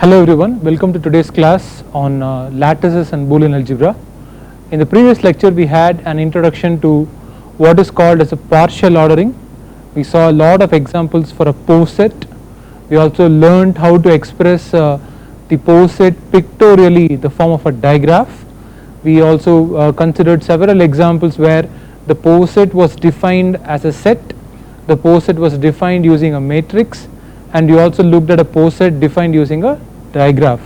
Hello everyone, welcome to today's class on lattices and Boolean algebra. In the previous lecture we had an introduction to what is called as a partial ordering. We saw a lot of examples for a poset. We also learned how to express the poset pictorially in the form of a digraph. We also considered several examples where the poset was defined as a set, the poset was defined using a matrix, and we also looked at a poset defined using a digraph.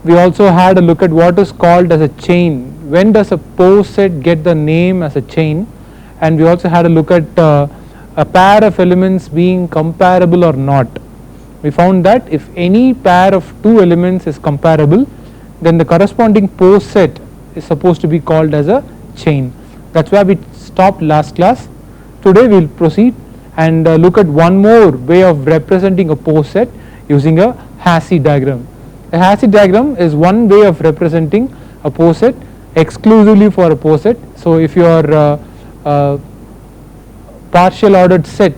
We also had a look at what is called as a chain. When does a poset get the name as a chain? And we also had a look at a pair of elements being comparable or not. We found that if any pair of two elements is comparable, then the corresponding poset is supposed to be called as a chain. That's where we stopped last class. Today we will proceed and look at one more way of representing a poset using a Hasse diagram. A Hasse diagram is one way of representing a poset exclusively for a poset. So if your partial ordered set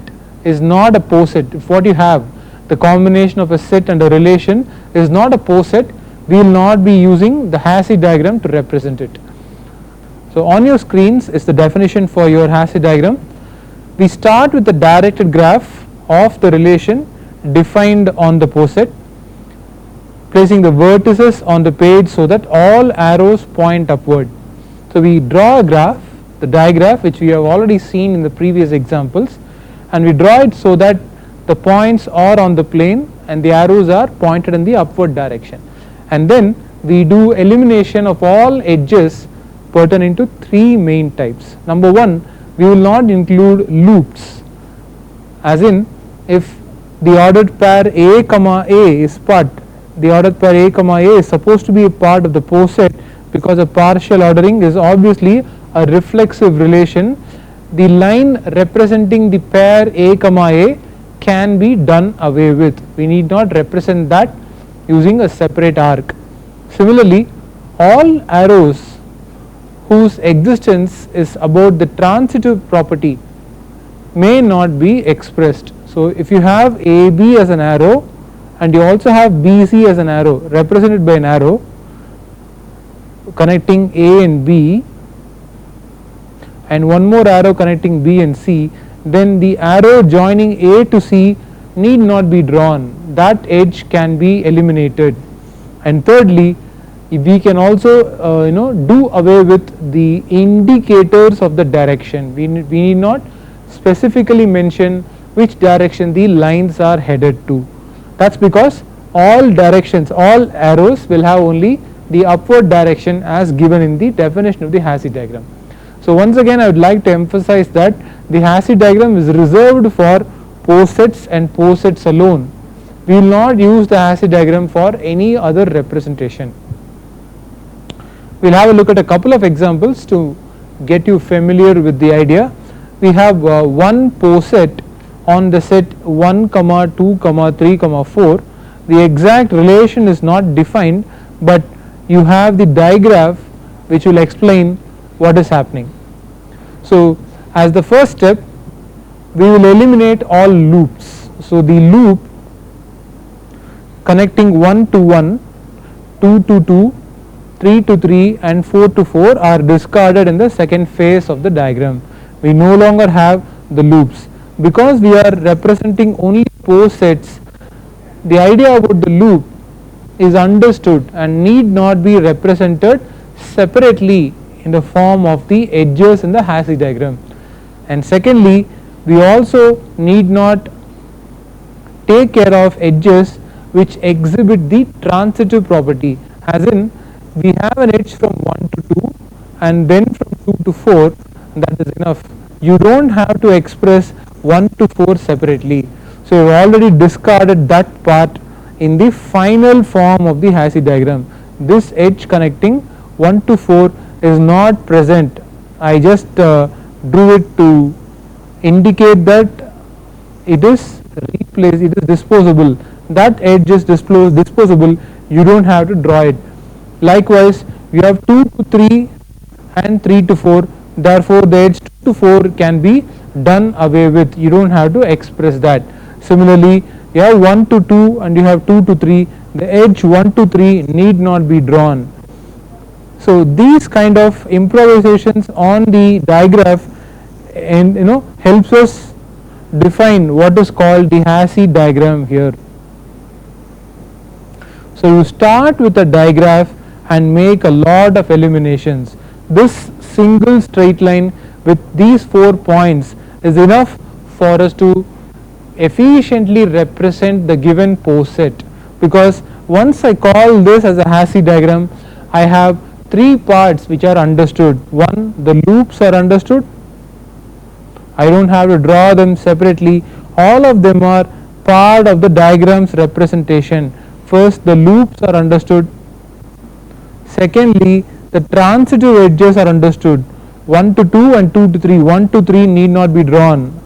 is not a poset, if what you have, the combination of a set and a relation, is not a poset, we will not be using the Hasse diagram to represent it. So on your screens is the definition for your Hasse diagram. We start with the directed graph of the relation defined on the poset, placing the vertices on the page so that all arrows point upward. So we draw a graph, the digraph, which we have already seen in the previous examples, and we draw it so that the points are on the plane and the arrows are pointed in the upward direction. And then we do elimination of all edges pertaining to three main types. Number one, we will not include loops, as in if the ordered pair A comma A is part, the ordered pair A comma A is supposed to be a part of the poset because a partial ordering is obviously a reflexive relation. The line representing the pair A comma A can be done away with. We need not represent that using a separate arc. Similarly, all arrows whose existence is about the transitive property may not be expressed. So if you have AB as an arrow and you also have BC as an arrow represented by an arrow connecting A and B and one more arrow connecting B and C, then the arrow joining A to C need not be drawn. That edge can be eliminated. And thirdly, we can also do away with the indicators of the direction. We need not specifically mention which direction the lines are headed to. That's because all directions, all arrows will have only the upward direction as given in the definition of the Hasse diagram. So once again I would like to emphasize that the Hasse diagram is reserved for posets and posets alone. We will not use the Hasse diagram for any other representation. We will have a look at a couple of examples to get you familiar with the idea. We have one poset on the set 1, 2, 3, 4. The exact relation is not defined, but you have the digraph which will explain what is happening. So as the first step, we will eliminate all loops. So the loop connecting 1 to 1, 2 to 2, 3 to 3 and 4 to 4 are discarded in the second phase of the diagram. We no longer have the loops. Because we are representing only posets, the idea about the loop is understood and need not be represented separately in the form of the edges in the Hasse diagram. And secondly, we also need not take care of edges which exhibit the transitive property, as in we have an edge from 1 to 2 and then from 2 to 4, that is enough. You don't have to express 1 to 4 separately. So you have already discarded that part in the final form of the Hasse diagram. This edge connecting 1 to 4 is not present. I just drew it to indicate that it is replaced, it is disposable. That edge is disposable, you don't have to draw it. Likewise, you have 2 to 3 and 3 to 4, therefore the edge 2 to 4 can be done away with, you don't have to express that. Similarly, you have 1 to 2 and you have 2 to 3, the edge 1 to 3 need not be drawn. So these kind of improvisations on the digraph and helps us define what is called the Hasse diagram here. So you start with a digraph and make a lot of eliminations. This single straight line with these 4 points is enough for us to efficiently represent the given pose set, because once I call this as a Hasse diagram, I have 3 parts which are understood. One, the loops are understood. I don't have to draw them separately. All of them are part of the diagram's representation. First, the loops are understood. Secondly, the transitive edges are understood. 1 to 2 and 2 to 3. 1 to 3 need not be drawn.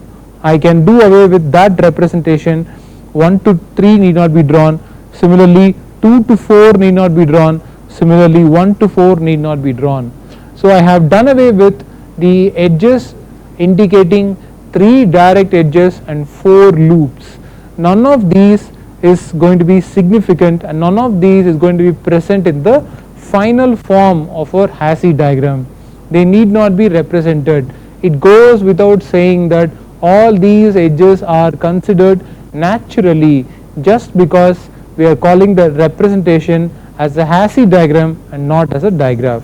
I can do away with that representation. 1 to 3 need not be drawn. Similarly, 2 to 4 need not be drawn. Similarly, 1 to 4 need not be drawn. So I have done away with the edges indicating 3 direct edges and 4 loops. None of these is going to be significant, and none of these is going to be present in the final form of our Hasse diagram. They need not be represented. It goes without saying that all these edges are considered naturally just because we are calling the representation as a Hasse diagram and not as a digraph.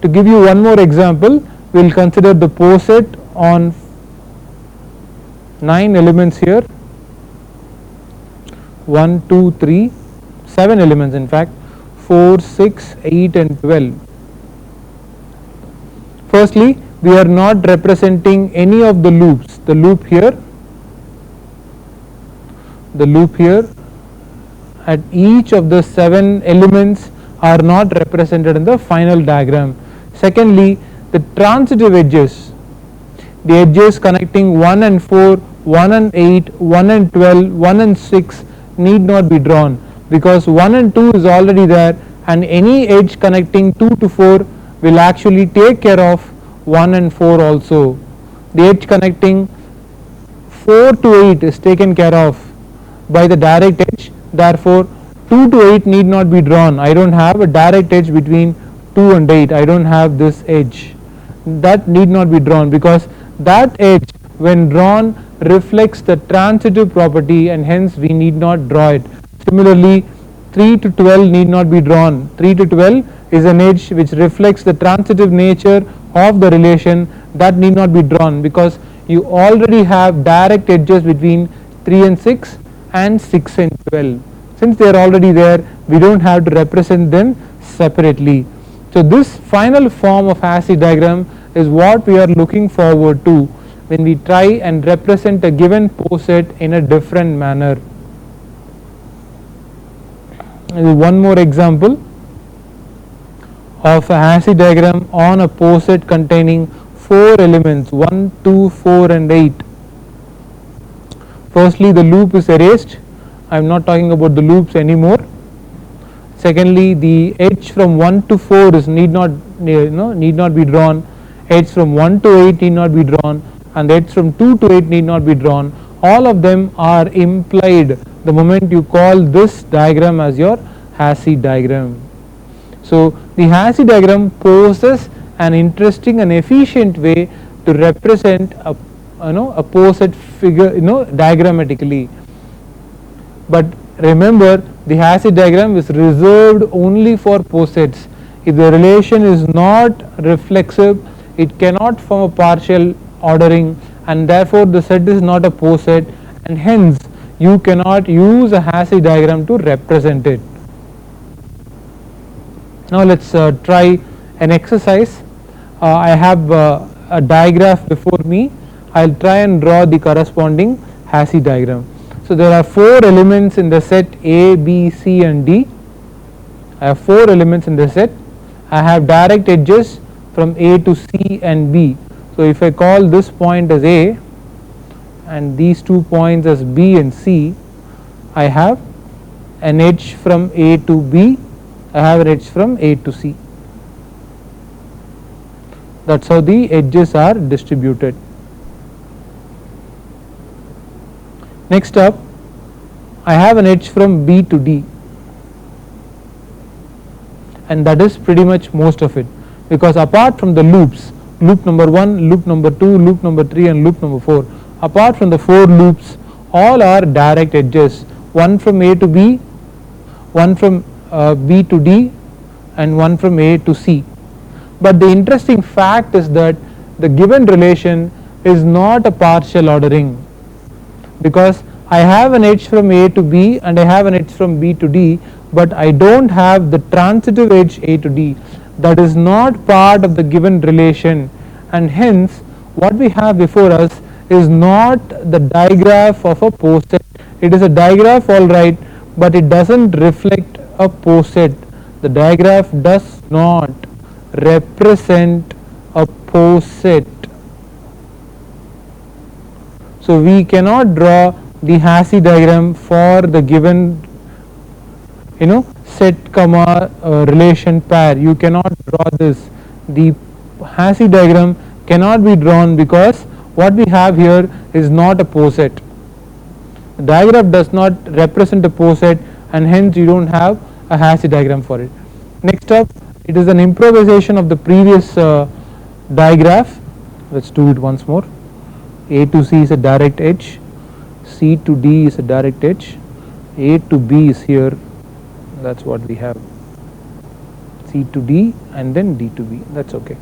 To give you one more example, we will consider the pose set on 9 elements here. 1, 2, 3, 7 elements in fact, 4, 6, 8 and 12. Firstly, we are not representing any of the loops. The loop here, at each of the 7 elements are not represented in the final diagram. Secondly, the transitive edges, the edges connecting 1 and 4, 1 and 8, 1 and 12, 1 and 6 need not be drawn, because 1 and 2 is already there, and any edge connecting 2 to 4 will actually take care of 1 and 4 also. The edge connecting 4 to 8 is taken care of by the direct edge, therefore 2 to 8 need not be drawn. I don't have a direct edge between 2 and 8. I don't have this edge. That need not be drawn, because that edge when drawn reflects the transitive property, and hence we need not draw it. Similarly, 3 to 12 need not be drawn. 3 to 12 is an edge which reflects the transitive nature of the relation. That need not be drawn, because you already have direct edges between 3 and 6 and 6 and 12. Since they are already there, we don't have to represent them separately. So this final form of Hasse diagram is what we are looking forward to when we try and represent a given pose set in a different manner. One more example of a Hasse diagram on a pose set containing 4 elements, 1, 2, 4 and 8. Firstly, the loop is erased. I am not talking about the loops anymore. Secondly, the edge from 1 to 4 is need not be drawn. Edge from 1 to 8 need not be drawn, and the edge from 2 to 8 need not be drawn. All of them are implied the moment you call this diagram as your Hasse diagram. So the Hasse diagram poses an interesting and efficient way to represent a pose set figure diagrammatically. But remember, the Hasse diagram is reserved only for pose sets. If the relation is not reflexive, it cannot form a partial ordering, and therefore the set is not a pose set, and hence you cannot use a Hasse diagram to represent it. Now let's try an exercise. I have a digraph before me. I'll try and draw the corresponding Hasse diagram. So there are 4 elements in the set A, B, C and D. I have 4 elements in the set. I have direct edges from A to C and B. So if I call this point as A and these 2 points as B and C, I have an edge from A to B, I have an edge from A to C. That's how the edges are distributed. Next up, I have an edge from B to D, and that is pretty much most of it, because apart from the loops, loop number 1, loop number 2, loop number 3 and loop number 4, apart from the 4 loops, all are direct edges, one from A to B, one from B to D and one from A to C. But the interesting fact is that the given relation is not a partial ordering, because I have an edge from A to B and I have an edge from B to D, but I don't have the transitive edge A to D. That is not part of the given relation, and hence what we have before us is not the digraph of a poset. It is a digraph, all right, but it doesn't reflect a poset. The digraph does not represent a poset. So we cannot draw the Hasse diagram for the given set comma relation pair. You cannot draw this. The Hasse diagram cannot be drawn because what we have here is not a poset. The diagram does not represent a poset, and hence you don't have a Hasse diagram for it. Next up, it is an improvisation of the previous digraph. Let's do it once more. A to C is a direct edge, C to D is a direct edge, A to B is here, that's what we have, C to D and then D to B, that's okay.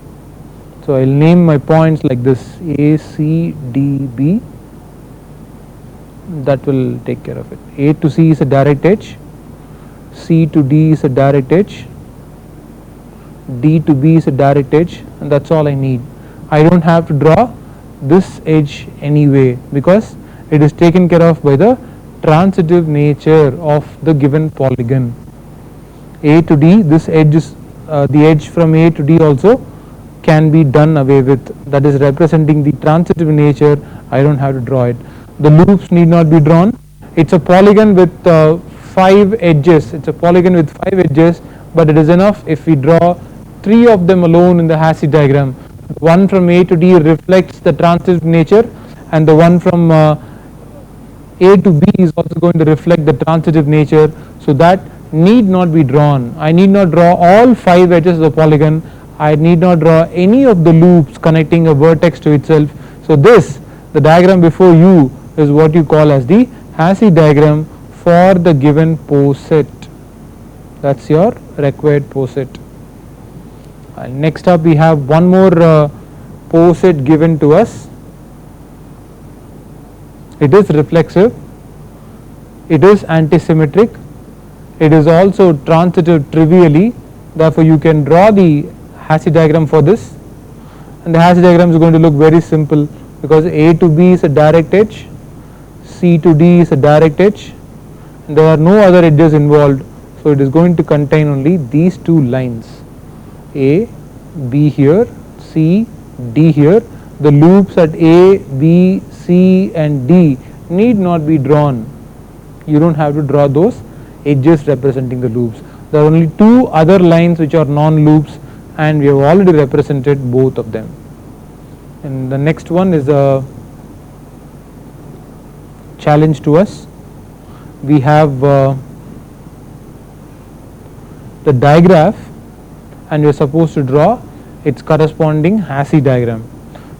So I'll name my points like this: A, C, D, B. That will take care of it. A to C is a direct edge, C to D is a direct edge, D to B is a direct edge, and that's all I need. I don't have to draw this edge anyway because it is taken care of by the transitive nature of the given polygon. A to D, this edge is the edge from A to D also can be done away with, that is representing the transitive nature. I don't have to draw it. The loops need not be drawn. It's a polygon with 5 edges. It's a polygon with 5 edges, but it is enough if we draw 3 of them alone in the Hasse diagram. One from A to D reflects the transitive nature, and the one from A to B is also going to reflect the transitive nature, so that need not be drawn. I need not draw all 5 edges of the polygon. I need not draw any of the loops connecting a vertex to itself. So this, the diagram before you, is what you call as the Hasse diagram for the given poset. That's your required poset. Next up we have one more poset given to us. It is reflexive, it is antisymmetric, it is also transitive trivially. Therefore you can draw the Hasse diagram for this, and the Hasse diagram is going to look very simple because A to B is a direct edge, C to D is a direct edge, and there are no other edges involved, so it is going to contain only these 2 lines, A, B here, C, D here. The loops at A, B, C and D need not be drawn. You don't have to draw those edges representing the loops. There are only 2 other lines which are non-loops, and we have already represented both of them. And the next one is a challenge to us. We have the digraph, and we are supposed to draw its corresponding Hasse diagram.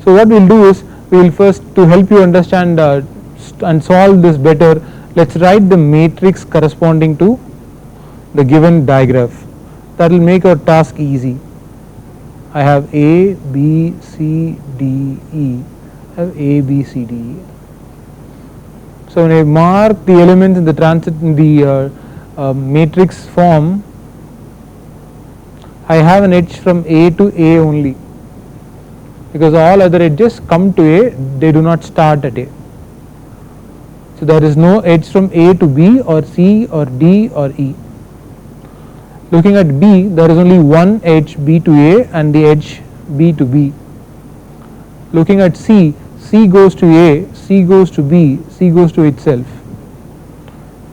So what we will do is, we will first, to help you understand and solve this better, let's write the matrix corresponding to the given digraph. That will make our task easy. I have A, B, C, D, E. I have A, B, C, D, E. So when I mark the elements in the matrix form, I have an edge from A to A only, because all other edges come to A, they do not start at A. So there is no edge from A to B or C or D or E. Looking at B, there is only one edge B to A and the edge B to B. Looking at C, C goes to A, C goes to B, C goes to itself.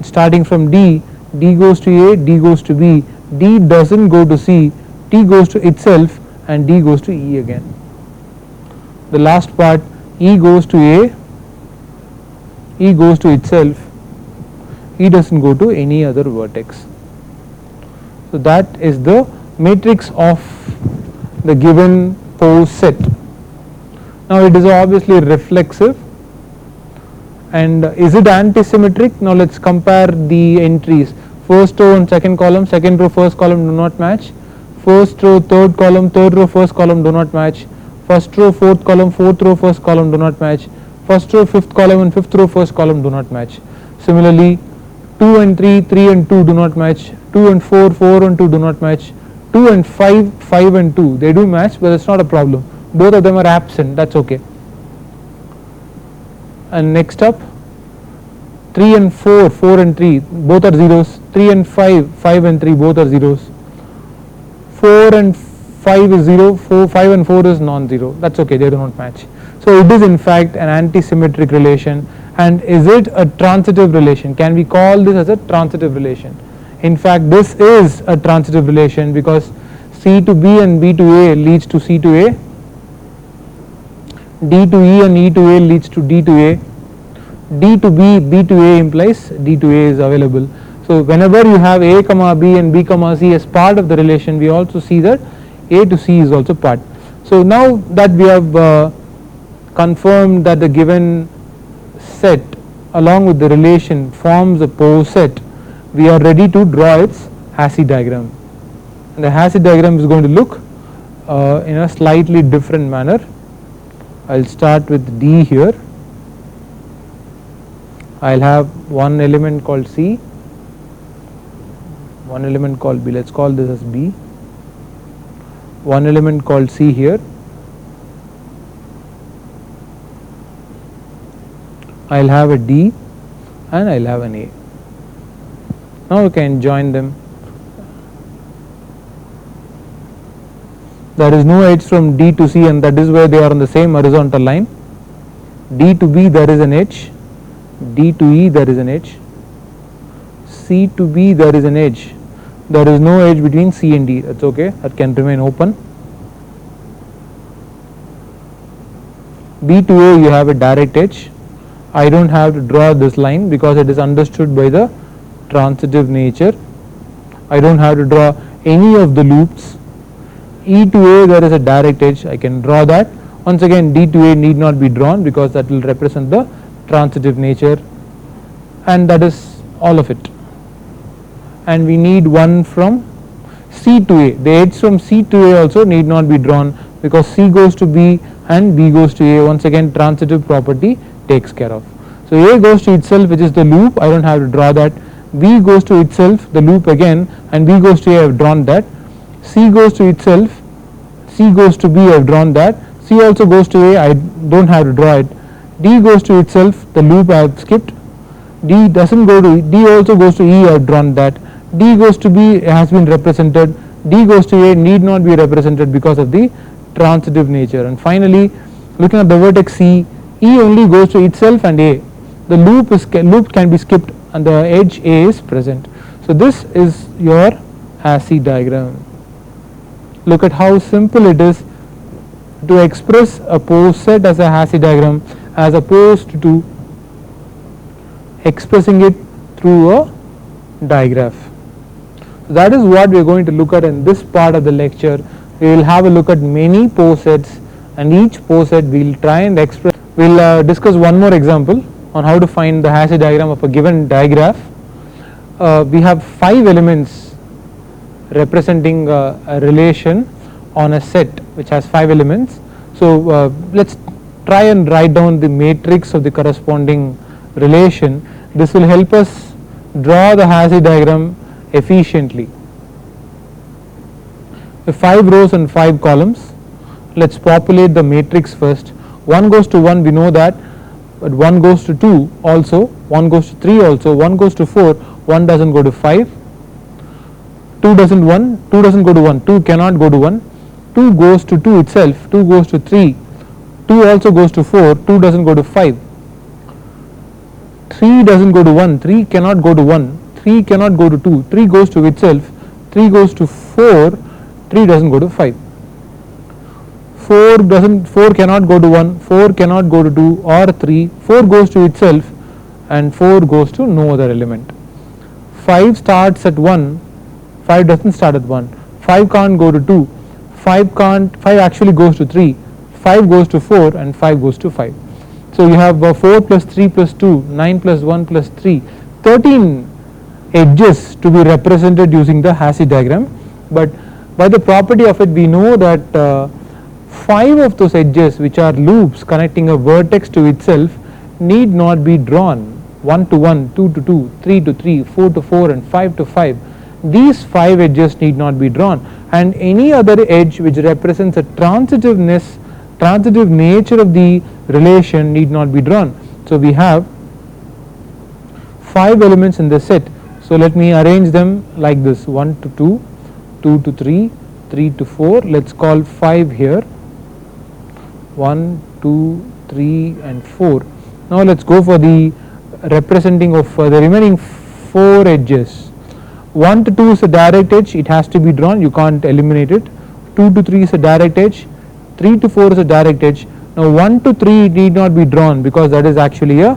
Starting from D, D goes to A, D goes to B, D doesn't go to C, T goes to itself and D goes to E again. The last part, E goes to A, E goes to itself, E doesn't go to any other vertex. So that is the matrix of the given pose set. Now it is obviously reflexive, and is it antisymmetric? Now let's compare the entries. First row and second column, second row first column do not match. First row third column, third row first column do not match. First row fourth column, fourth row first column do not match. First row fifth column and fifth row first column do not match. Similarly 2 and 3, 3 and 2 do not match. 2 and 4, 4 and 2 do not match. 2 and 5, 5 and 2, they do match, but it's not a problem. Both of them are absent, that's okay. And next up 3 and 4, 4 and 3, both are zeros. 3 and 5, 5 and 3, both are zeros. 4 and 5 is 0, 5 and 4 is non-zero, that's okay, they do not match. So it is in fact an antisymmetric relation. And is it a transitive relation? Can we call this as a transitive relation? In fact, this is a transitive relation because C to B and B to A leads to C to A, D to E and E to A leads to D to A, D to B, B to A implies D to A is available. So whenever you have A comma B and B comma C as part of the relation, we also see that A to C is also part. So now that we have confirmed that the given set along with the relation forms a pose set, we are ready to draw its Hasse diagram. And the Hasse diagram is going to look in a slightly different manner. I'll start with D here. I'll have one element called C, one element called B, let's call this as B, one element called C here. I'll have a D and I'll have an A. Now we can join them. There is no edge from D to C, and that is where they are on the same horizontal line. D to B there is an edge, D to E there is an edge, C to B there is an edge. There is no edge between C and D, that's okay, that can remain open. B to A you have a direct edge. I don't have to draw this line because it is understood by the transitive nature. I don't have to draw any of the loops. E to A there is a direct edge, I can draw that. Once again D to A need not be drawn because that will represent the transitive nature, and that is all of it. And we need one from C to A. The edge from C to A also need not be drawn because C goes to B and B goes to A. Once again transitive property takes care of. So A goes to itself, which is the loop, I don't have to draw that. B goes to itself, the loop again, and B goes to A, I have drawn that. C goes to itself, C goes to B, I have drawn that. C also goes to A, I don't have to draw it. D goes to itself, the loop I have skipped. D doesn't go to E, D also goes to E, I have drawn that. D goes to B has been represented. D goes to A need not be represented because of the transitive nature. And finally, looking at the vertex C, E only goes to itself and A. The loop can be skipped and the edge A is present. So this is your Hasse diagram. Look at how simple it is to express a pose set as a Hasse diagram as opposed to expressing it through a digraph. So that is what we are going to look at in this part of the lecture. We will have a look at many pose sets, and each pose set we will try and express. We will discuss one more example on how to find the Hasse diagram of a given digraph. We have 5 elements representing a relation on a set which has 5 elements. So let's try and write down the matrix of the corresponding relation. This will help us draw the Hasse diagram efficiently. With 5 rows and 5 columns, let's populate the matrix first. 1 goes to 1, we know that, but 1 goes to 2 also, 1 goes to 3 also, 1 goes to 4, 1 doesn't go to 5, 2 doesn't go to 1, 2 cannot go to 1, 2 goes to 2 itself, 2 goes to 3, 2 also goes to 4, 2 doesn't go to 5, 3 doesn't go to 1, 3 cannot go to 1, 3 cannot go to 2, 3 goes to itself, 3 goes to 4, 3 doesn't go to 5. 4 cannot go to 1, 4 cannot go to 2 or 3, 4 goes to itself and 4 goes to no other element. 5 starts at 1, 5 doesn't start at 1, 5 can't go to 2, 5 actually goes to 3, 5 goes to 4, and 5 goes to 5. So you have 4 plus 3 plus 2, 9 plus 1 plus 3, 13 edges to be represented using the Hasse diagram, but by the property of it we know that 5 of those edges, which are loops connecting a vertex to itself, need not be drawn 1 to 1, 2 to 2, 3 to 3, 4 to 4, and 5 to 5. These 5 edges need not be drawn, and any other edge which represents a transitive nature of the relation need not be drawn. So we have 5 elements in the set. So let me arrange them like this: 1 to 2, 2 to 3, 3 to 4. Let's call 5 here. 1, 2, 3, and 4. Now let's go for the representing of the remaining 4 edges. 1 to 2 is a direct edge, it has to be drawn, you can't eliminate it. 2 to 3 is a direct edge, 3 to 4 is a direct edge. Now 1 to 3 need not be drawn because that is actually a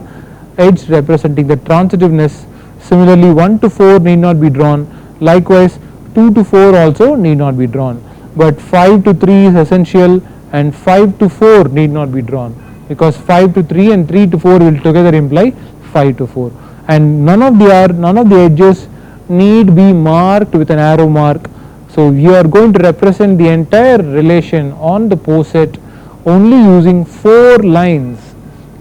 edge representing the transitiveness. Similarly 1 to 4 need not be drawn, likewise 2 to 4 also need not be drawn, but 5 to 3 is essential and 5 to 4 need not be drawn because 5 to 3 and 3 to 4 will together imply 5 to 4, and none of the edges need be marked with an arrow mark. So you are going to represent the entire relation on the POSET only using 4 lines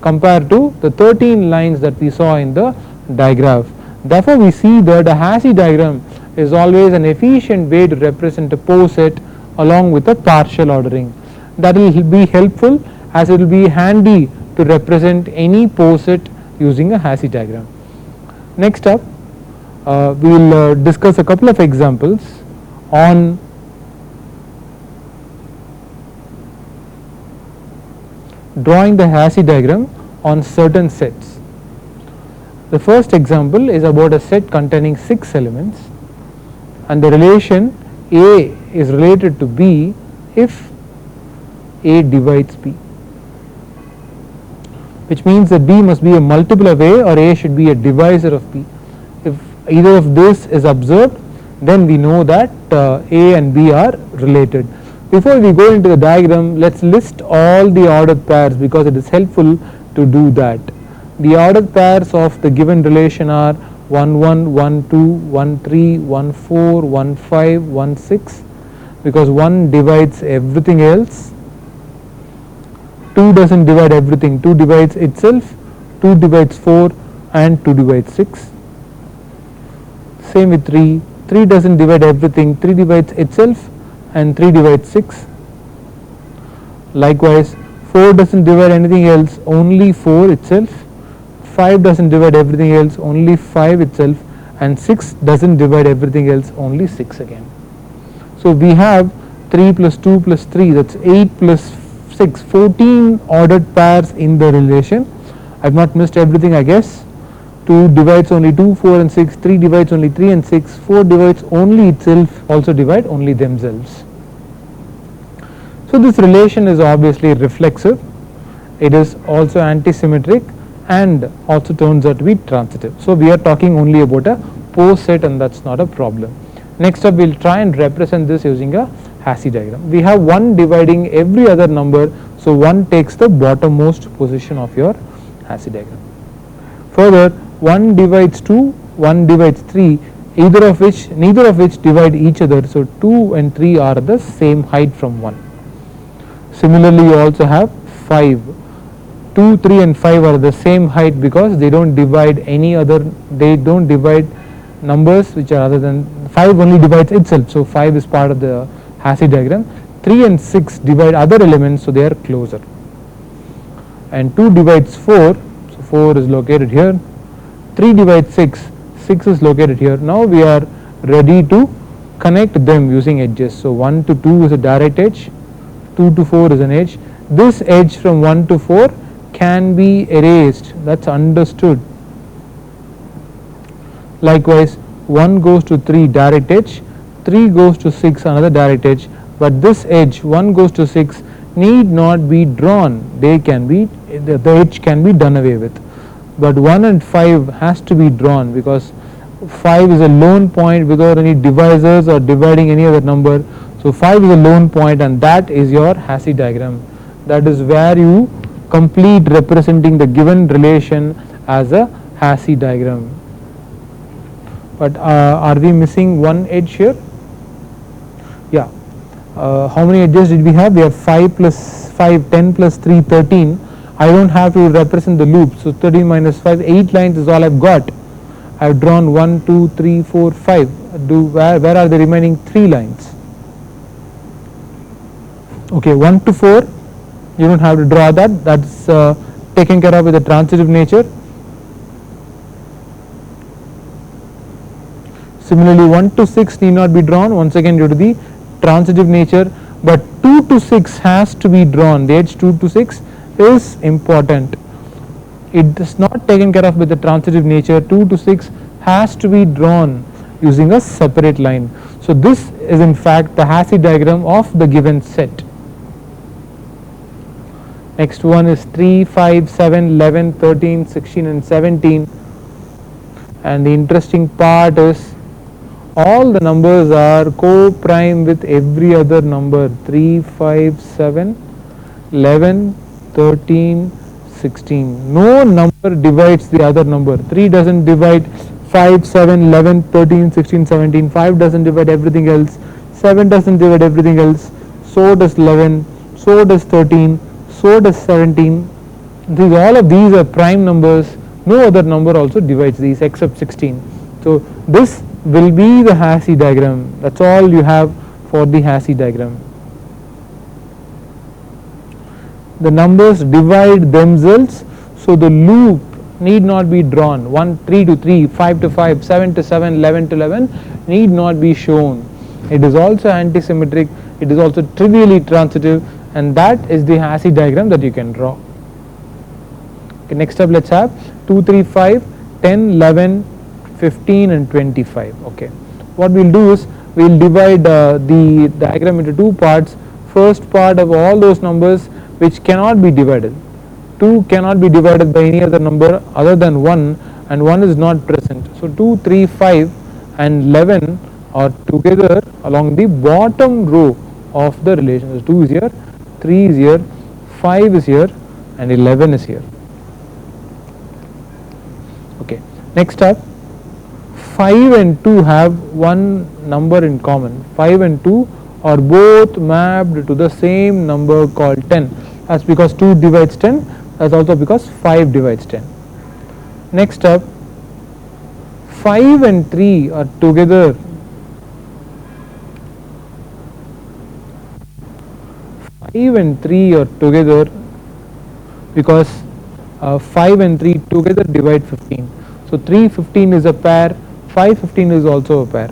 compared to the 13 lines that we saw in the digraph. Therefore we see that a Hasse diagram is always an efficient way to represent a POSET along with a partial ordering. That will be helpful as it will be handy to represent any POSET using a Hasse diagram. Next up, we will discuss a couple of examples on drawing the Hasse diagram on certain sets. The first example is about a set containing 6 elements, and the relation A is related to B if A divides B, which means that B must be a multiple of A or A should be a divisor of B. If either of this is observed, then we know that A and B are related. Before we go into the diagram, let's list all the ordered pairs because it is helpful to do that. The ordered pairs of the given relation are 1 1, 1 2, 1 3, 1 4, 1 5, 1 6, because 1 divides everything else. 2 doesn't divide everything, 2 divides itself, 2 divides 4, and 2 divides 6. Same with 3, 3 doesn't divide everything, 3 divides itself, and 3 divides 6. Likewise 4 doesn't divide anything else, only 4 itself. 5 doesn't divide everything else, only 5 itself, and 6 doesn't divide everything else, only 6 again. So we have 3 plus 2 plus 3, that's 8 plus 6, 14 ordered pairs in the relation. I have not missed everything, I guess. 2 divides only 2, 4 and 6, 3 divides only 3 and 6, 4 divides only itself, also divide only themselves. So this relation is obviously reflexive, it is also antisymmetric, and also turns out to be transitive. So we are talking only about a POSET, and that's not a problem. Next up, we will try and represent this using a Hasse diagram. We have 1 dividing every other number, so 1 takes the bottommost position of your Hasse diagram. Further, 1 divides 2, 1 divides 3, neither of which divide each other, so 2 and 3 are the same height from 1. Similarly, you also have 5. 2, 3 and 5 are the same height because they don't divide numbers which are other than 5 only divides itself, so 5 is part of the Hasse diagram. 3 and 6 divide other elements, so they are closer. And 2 divides 4, so 4 is located here. 3 divides 6, 6 is located here. Now we are ready to connect them using edges. So 1 to 2 is a direct edge, 2 to 4 is an edge. This edge from 1 to 4 can be erased, that's understood. Likewise 1 goes to 3, direct edge, 3 goes to 6, another direct edge, but this edge 1 goes to 6 need not be drawn, the edge can be done away with, but 1 and 5 has to be drawn because 5 is a lone point without any divisors or dividing any other number. So 5 is a lone point, and that is your Hasse diagram. That is where you complete representing the given relation as a Hasse diagram. But are we missing one edge here? Yeah. How many edges did we have? We have 5 plus 5, 10 plus 3, 13. I don't have to represent the loop. So 13 minus 5, 8 lines is all I've got. I've drawn 1, 2, 3, 4, 5. Where are the remaining 3 lines? Okay, 1 to 4, you don't have to draw that. That's taken care of with the transitive nature. Similarly, 1 to 6 need not be drawn, once again due to the transitive nature, but 2 to 6 has to be drawn. The edge 2 to 6 is important. It is not taken care of with the transitive nature. 2 to 6 has to be drawn using a separate line. So this is in fact the Hasse diagram of the given set. Next one is 3, 5, 7, 11, 13, 16 and 17, and the interesting part is all the numbers are co-prime with every other number. 3, 5, 7, 11, 13, 16. No number divides the other number. 3 doesn't divide 5, 7, 11, 13, 16, 17. 5 doesn't divide everything else. 7 doesn't divide everything else. So does 11. So does 13. So does 17. All of these are prime numbers. No other number also divides these except 16. So this will be the Hasse diagram. That's all you have for the Hasse diagram. The numbers divide themselves, so the loop need not be drawn. 1, 3 to 3, 5 to 5, 7 to 7, 11 to 11 need not be shown. It is also antisymmetric. It is also trivially transitive, and that is the Hasse diagram that you can draw. Okay, next up let's have 2, 3, 5, 10, 11, 15 and 25. Okay, what we'll do is we'll divide the diagram into two parts. First part of all those numbers which cannot be divided. 2 cannot be divided by any other number other than 1, and 1 is not present. So 2, 3, 5 and 11 are together along the bottom row of the relation. So 2 is here, 3 is here, 5 is here and 11 is here. Okay, next up 5 and 2 have one number in common. 5 and 2 are both mapped to the same number called 10. That's because 2 divides 10. That's also because 5 divides 10. Next up 5 and 3 are together. 5 and 3 are together because 5 and 3 together divide 15. So 3, 15 is a pair. 5, 15 is also a pair.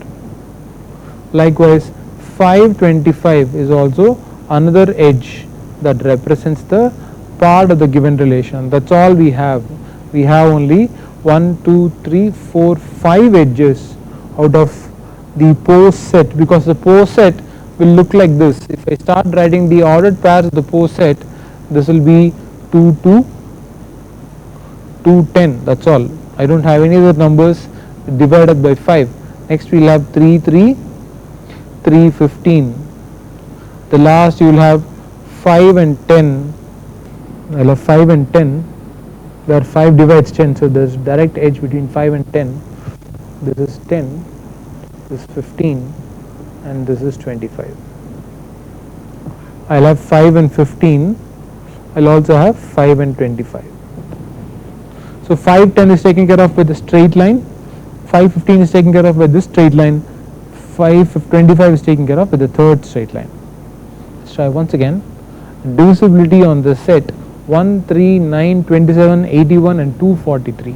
Likewise 5, 25 is also another edge that represents the part of the given relation. That's all we have. We have only 1, 2, 3, 4, 5 edges out of the pose set, because the pose set will look like this. If I start writing the ordered pairs of the pose set, this will be 2, 2, 2, 10. That's all. I don't have any other numbers divided by 5. Next we will have 3, 3, 3, 15. The last you will have 5 and 10. I will have 5 and 10, where 5 divides 10, so there is direct edge between 5 and 10. This is 10, this is 15 and this is 25. I will have 5 and 15. I will also have 5 and 25. So 5, 10 is taken care of with a straight line. 5, 15 is taken care of by this straight line. 5, 25 is taken care of with the third straight line. Let's try once again. Divisibility on the set 1, 3, 9, 27, 81 and 243.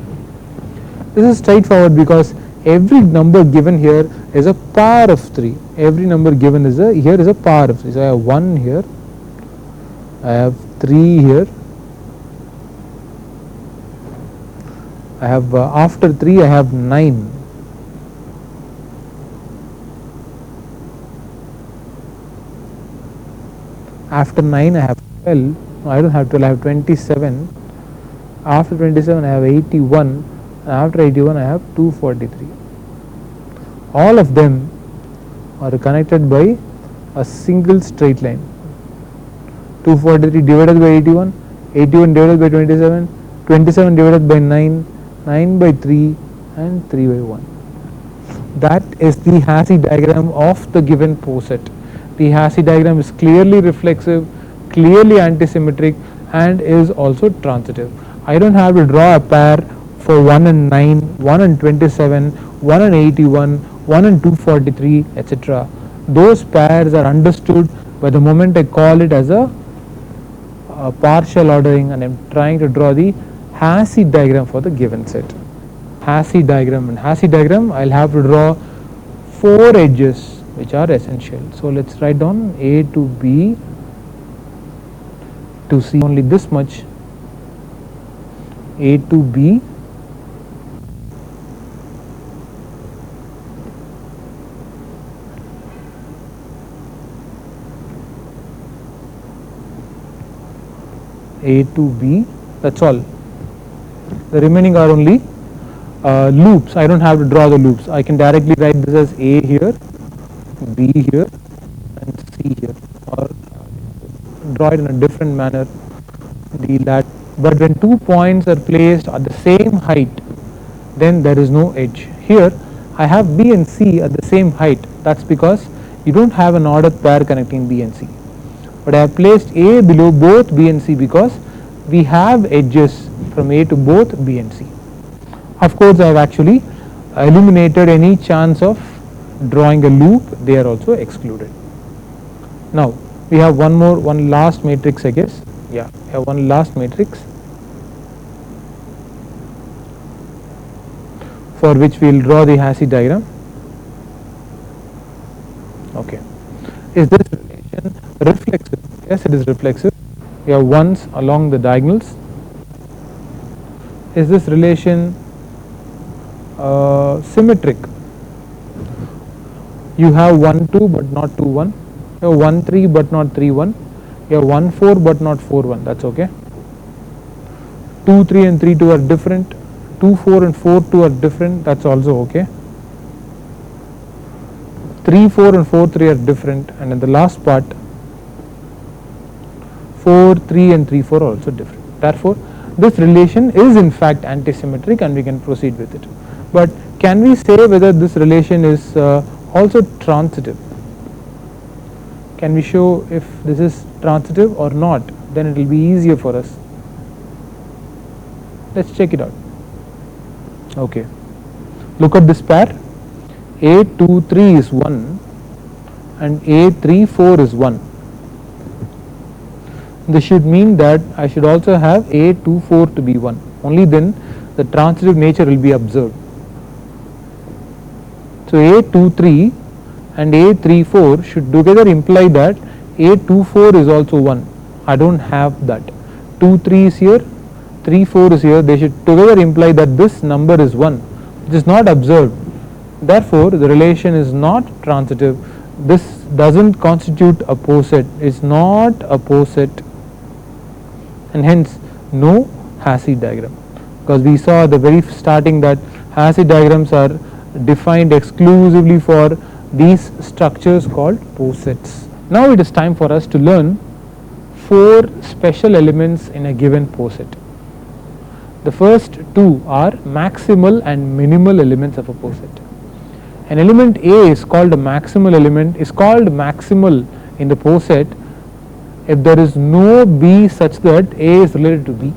This is straightforward because every number given here is a power of 3. Every number given here is a power of 3. So I have 1 here, I have 3 here, I have after 3 I have 9. After 9 I have 12. No, I don't have 12, I have 27. After 27 I have 81, and after 81 I have 243. all of them are connected by a single straight line. 243 divided by 81, 81 divided by 27, 27 divided by 9, 9 by 3 and 3 by 1. That is the Hasse diagram of the given poset. The Hasse diagram is clearly reflexive, clearly antisymmetric and is also transitive. I don't have to draw a pair for 1 and 9, 1 and 27, 1 and 81, 1 and 243, etc. Those pairs are understood by the moment I call it as a partial ordering and I am trying to draw the Hasse diagram for the given set. Hasse diagram. In Hasse diagram I will have to draw 4 edges which are essential. So let us write down A to B to C, only this much, A to B, A to B, that's all. The remaining are only loops. I don't have to draw the loops. I can directly write this as A here, B here and C here, or draw it in a different manner. But when 2 points are placed at the same height, then there is no edge. Here I have B and C at the same height. That's because you don't have an ordered pair connecting B and C. But I have placed A below both B and C because we have edges from A to both B and C. Of course, I have actually eliminated any chance of drawing a loop. They are also excluded. Now we have one last matrix, I guess. Yeah, we have one last matrix for which we will draw the Hasse diagram. Okay. Is this relation reflexive? Yes, it is reflexive. We have ones along the diagonals. Is this relation symmetric? You have 1 2 but not 2 1. You have 1 3 but not 3 1. You have 1 4 but not 4 1. That's okay. 2 3 and 3 2 are different. 2 4 and 4 2 are different. That's also okay. 3 4 and 4 3 are different, and in the last part 4 3 and 3 4 are also different. Therefore, this relation is in fact antisymmetric and we can proceed with it. But can we say whether this relation is also transitive? Can we show if this is transitive or not? Then it will be easier for us. Let's check it out. Okay, look at this pair. A23 is 1 and A34 is 1. This should mean that I should also have A24 to be 1. Only then the transitive nature will be observed. So A23 and A34 should together imply that A24 is also 1. I don't have that. 2 3 is here, 3 4 is here. They should together imply that this number is 1, which is not observed. Therefore, the relation is not transitive. This doesn't constitute a poset. It's not a poset, and hence no Hasse diagram. Because we saw at the very starting that Hasse diagrams are defined exclusively for these structures called posets. Now it is time for us to learn 4 special elements in a given poset. The first 2 are maximal and minimal elements of a poset. An element A is called a maximal element, is called maximal in the poset if there is no B such that A is related to B.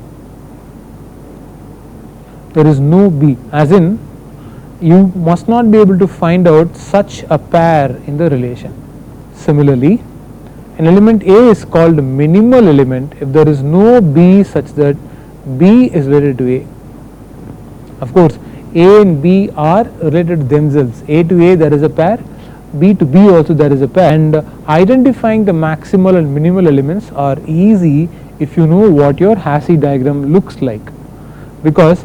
There is no B, as in you must not be able to find out such a pair in the relation. Similarly, an element A is called a minimal element if there is no B such that B is related to A. Of course, A and B are related themselves. A to A there is a pair, B to B also there is a pair, and identifying the maximal and minimal elements are easy if you know what your Hasse diagram looks like, because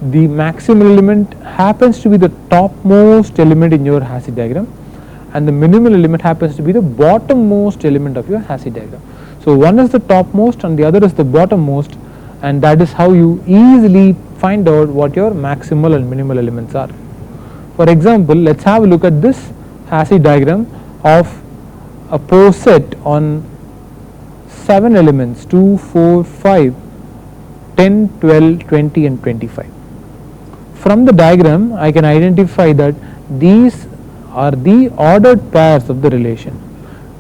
the maximal element happens to be the topmost element in your Hasse diagram and the minimal element happens to be the bottommost element of your Hasse diagram. So one is the topmost and the other is the bottommost, and that is how you easily find out what your maximal and minimal elements are. For example, let's have a look at this Hasse diagram of a poset on 7 elements 2, 4, 5, 10, 12, 20 and 25. From the diagram I can identify that these are the ordered pairs of the relation.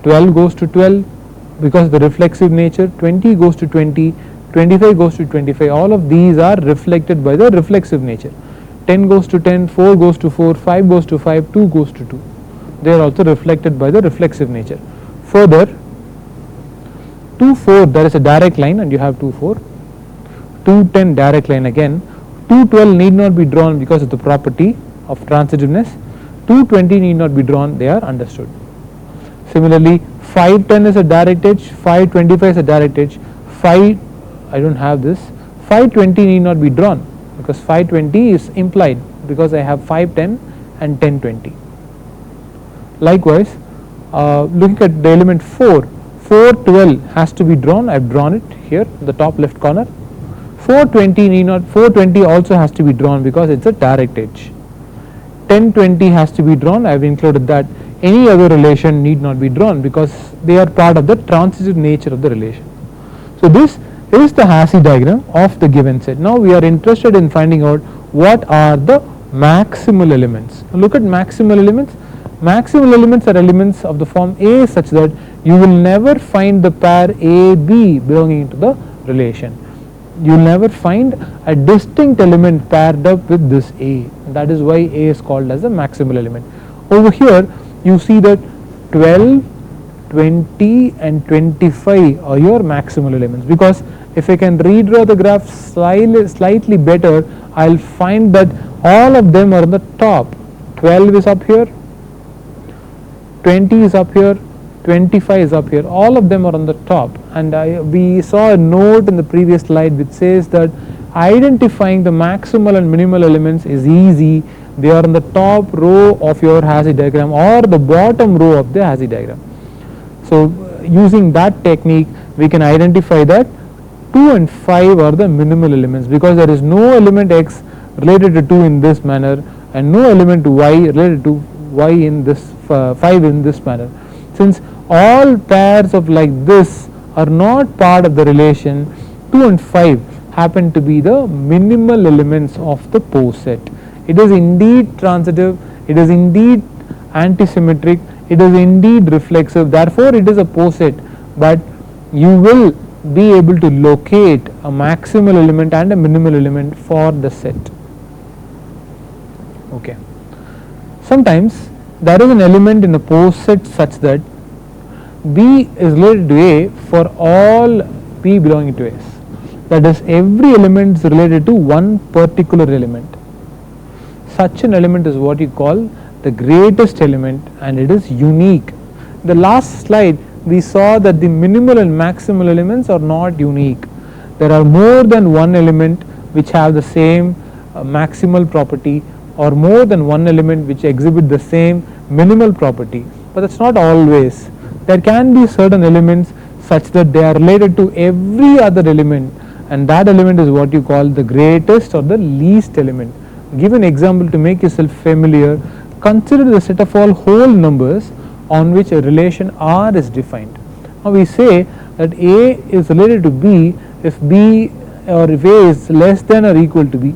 12 goes to 12 because of the reflexive nature, 20 goes to 20, 25 goes to 25, all of these are reflected by the reflexive nature. 10 goes to 10, 4 goes to 4, 5 goes to 5, 2 goes to 2. They are also reflected by the reflexive nature. Further, 2, 4 there is a direct line and you have 2, 4. 2, 10 direct line again. 2, 12 need not be drawn because of the property of transitiveness. 2, 20 need not be drawn, they are understood. Similarly, 5, 10 is a direct edge, 5, 25 is a direct edge, 5, I don't have this, 5, 20 need not be drawn because 5, 20 is implied because I have 5, 10 and 10, 20. Likewise, looking at the element 4, 4, 12 has to be drawn, I have drawn it here in the top left corner. 420 need not, 420 also has to be drawn because it's a direct edge. 10, 20 has to be drawn, I have included that. Any other relation need not be drawn because they are part of the transitive nature of the relation. So this is the Hasse diagram of the given set. Now we are interested in finding out what are the maximal elements. Now look at maximal elements. Maximal elements are elements of the form A such that you will never find the pair AB belonging to the relation. You will never find a distinct element paired up with this A. That is why A is called as a maximal element. Over here you see that 12, 20 and 25 are your maximal elements, because if I can redraw the graph slightly better, I will find that all of them are on the top. 12 is up here, 20 is up here, 25 is up here, all of them are on the top. And we saw a note in the previous slide which says that identifying the maximal and minimal elements is easy. They are on the top row of your Hasse diagram or the bottom row of the Hasse diagram. So using that technique we can identify that 2 and 5 are the minimal elements, because there is no element x related to 2 in this manner and no element y related to y in this 5 in this manner. Since all pairs of like this are not part of the relation, 2 and 5 happen to be the minimal elements of the poset. It is indeed transitive, it is indeed antisymmetric, it is indeed reflexive, therefore it is a poset, but you will be able to locate a maximal element and a minimal element for the set. Okay. Sometimes there is an element in a poset such that B is related to A for all P belonging to S. That is, every element is related to one particular element. Such an element is what you call the greatest element, and it is unique. In the last slide we saw that the minimal and maximal elements are not unique. There are more than one element which have the same maximal property, or more than one element which exhibit the same minimal property, but that's not always. There can be certain elements such that they are related to every other element, and that element is what you call the greatest or the least element. Give an example to make yourself familiar. Consider the set of all whole numbers on which a relation R is defined. Now we say that A is related to B if B or if A is less than or equal to B.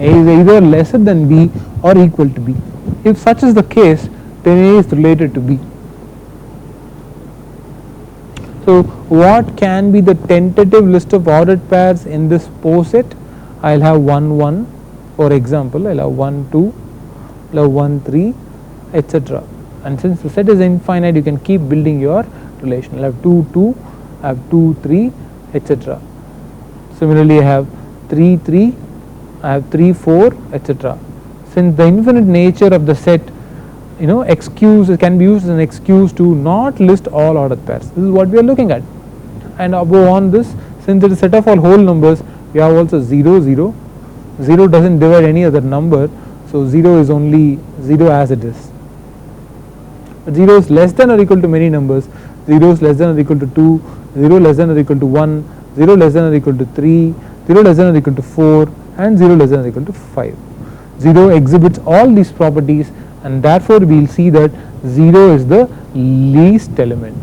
A is either lesser than B or equal to B. If such is the case, then A is related to B. So what can be the tentative list of ordered pairs in this poset? I will have 1 1, for example, I will have 1 2, I will have 1 3, etc. And since the set is infinite, you can keep building your relation. I will have 2 2, I have 2 3, etc. Similarly, I have 3 3, I have 3 4, etc. Since the infinite nature of the set, excuse can be used as an excuse to not list all ordered pairs. This is what we are looking at. And above on this, since it is a set of all whole numbers, we have also 0 0. 0 doesn't divide any other number, so 0 is only 0 as it is. But 0 is less than or equal to many numbers. 0 is less than or equal to 2, 0 less than or equal to 1, 0 less than or equal to 3, 0 less than or equal to 4, and 0 less than or equal to 5. 0 exhibits all these properties, and therefore we will see that 0 is the least element.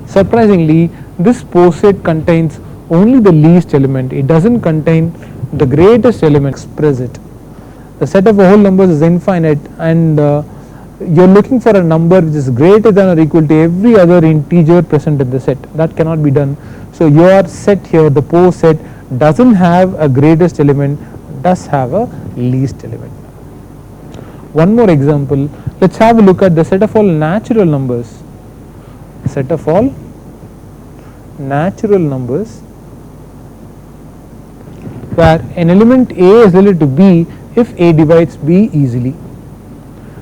Surprisingly, this poset contains only the least element. It doesn't contain the greatest element. Express it. The set of whole numbers is infinite, and you're looking for a number which is greater than or equal to every other integer present in the set. That cannot be done. So your set here, the poset, doesn't have a greatest element, does have a least element. One more example. Let's have a look at the set of all natural numbers. Set of all natural numbers where an element A is related to B if A divides B easily.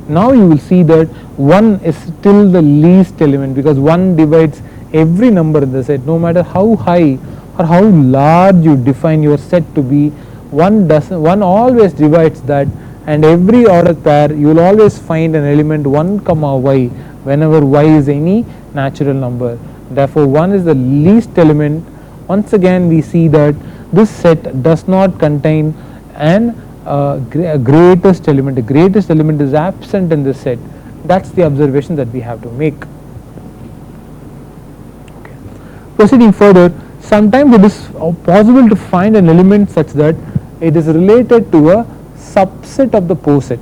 Now you will see that 1 is still the least element, because 1 divides every number in the set. No matter how high or how large you define your set to be, 1 always divides that, and every order pair you will always find an element 1 comma y whenever y is any natural number. Therefore 1 is the least element. Once again we see that this set does not contain an greatest element. The greatest element is absent in this set. That's the observation that we have to make. Okay. Proceeding further, sometimes it is possible to find an element such that it is related to a subset of the poset.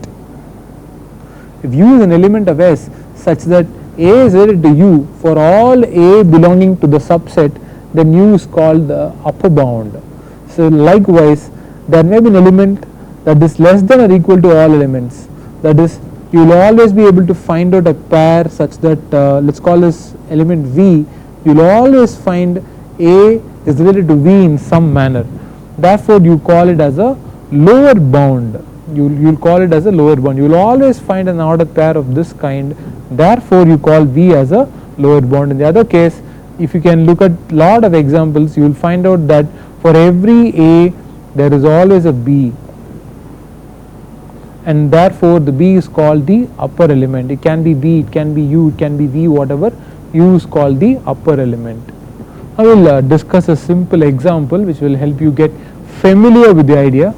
If U is an element of S such that A is related to U for all A belonging to the subset, then U is called the upper bound. So likewise, there may be an element that is less than or equal to all elements. That is, you will always be able to find out a pair such that let's call this element V. You will always find A is related to V in some manner. Therefore you call it as a lower bound. You will call it as a lower bound. You will always find an ordered pair of this kind. Therefore you call V as a lower bound. In the other case, if you can look at lot of examples, you will find out that for every A there is always a B, and therefore the B is called the upper element. It can be B, it can be U, it can be V, whatever. U is called the upper element. I will discuss a simple example which will help you get familiar with the idea.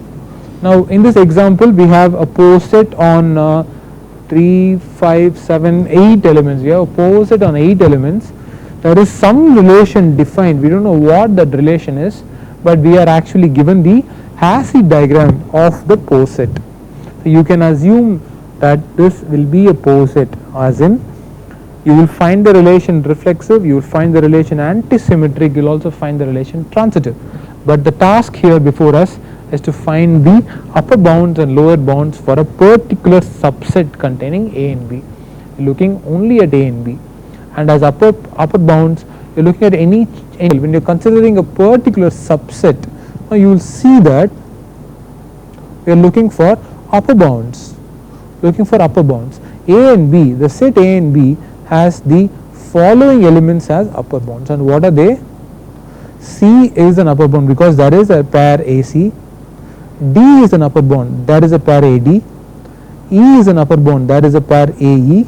Now in this example we have a poset on 3, 5, 7, 8 elements. We have a poset on 8 elements. There is some relation defined. We don't know what that relation is, but we are actually given the Hasse diagram of the poset. So you can assume that this will be a poset, as in you will find the relation reflexive, you will find the relation antisymmetric, you will also find the relation transitive. But the task here before us is to find the upper bounds and lower bounds for a particular subset containing A and B. You are looking only at A and B, and as upper bounds you are looking at any when you are considering a particular subset. Now you will see that we are looking for upper bounds. A and B, the set A and B has the following elements as upper bounds, and what are they? C is an upper bound because there is a pair AC. D is an upper bound, there is a pair AD. E is an upper bound, there is a pair AE,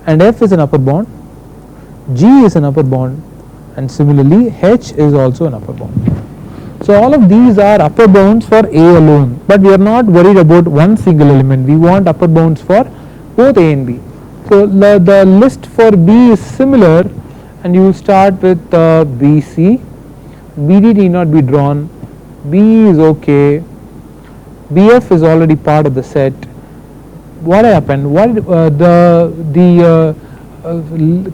and F is an upper bound. G is an upper bound, and similarly H is also an upper bound. So all of these are upper bounds for A alone, but we are not worried about one single element. We want upper bounds for both A and B. So the list for B is similar, and you will start with BC. BD need not be drawn. B is okay. BF is already part of the set. What happened? The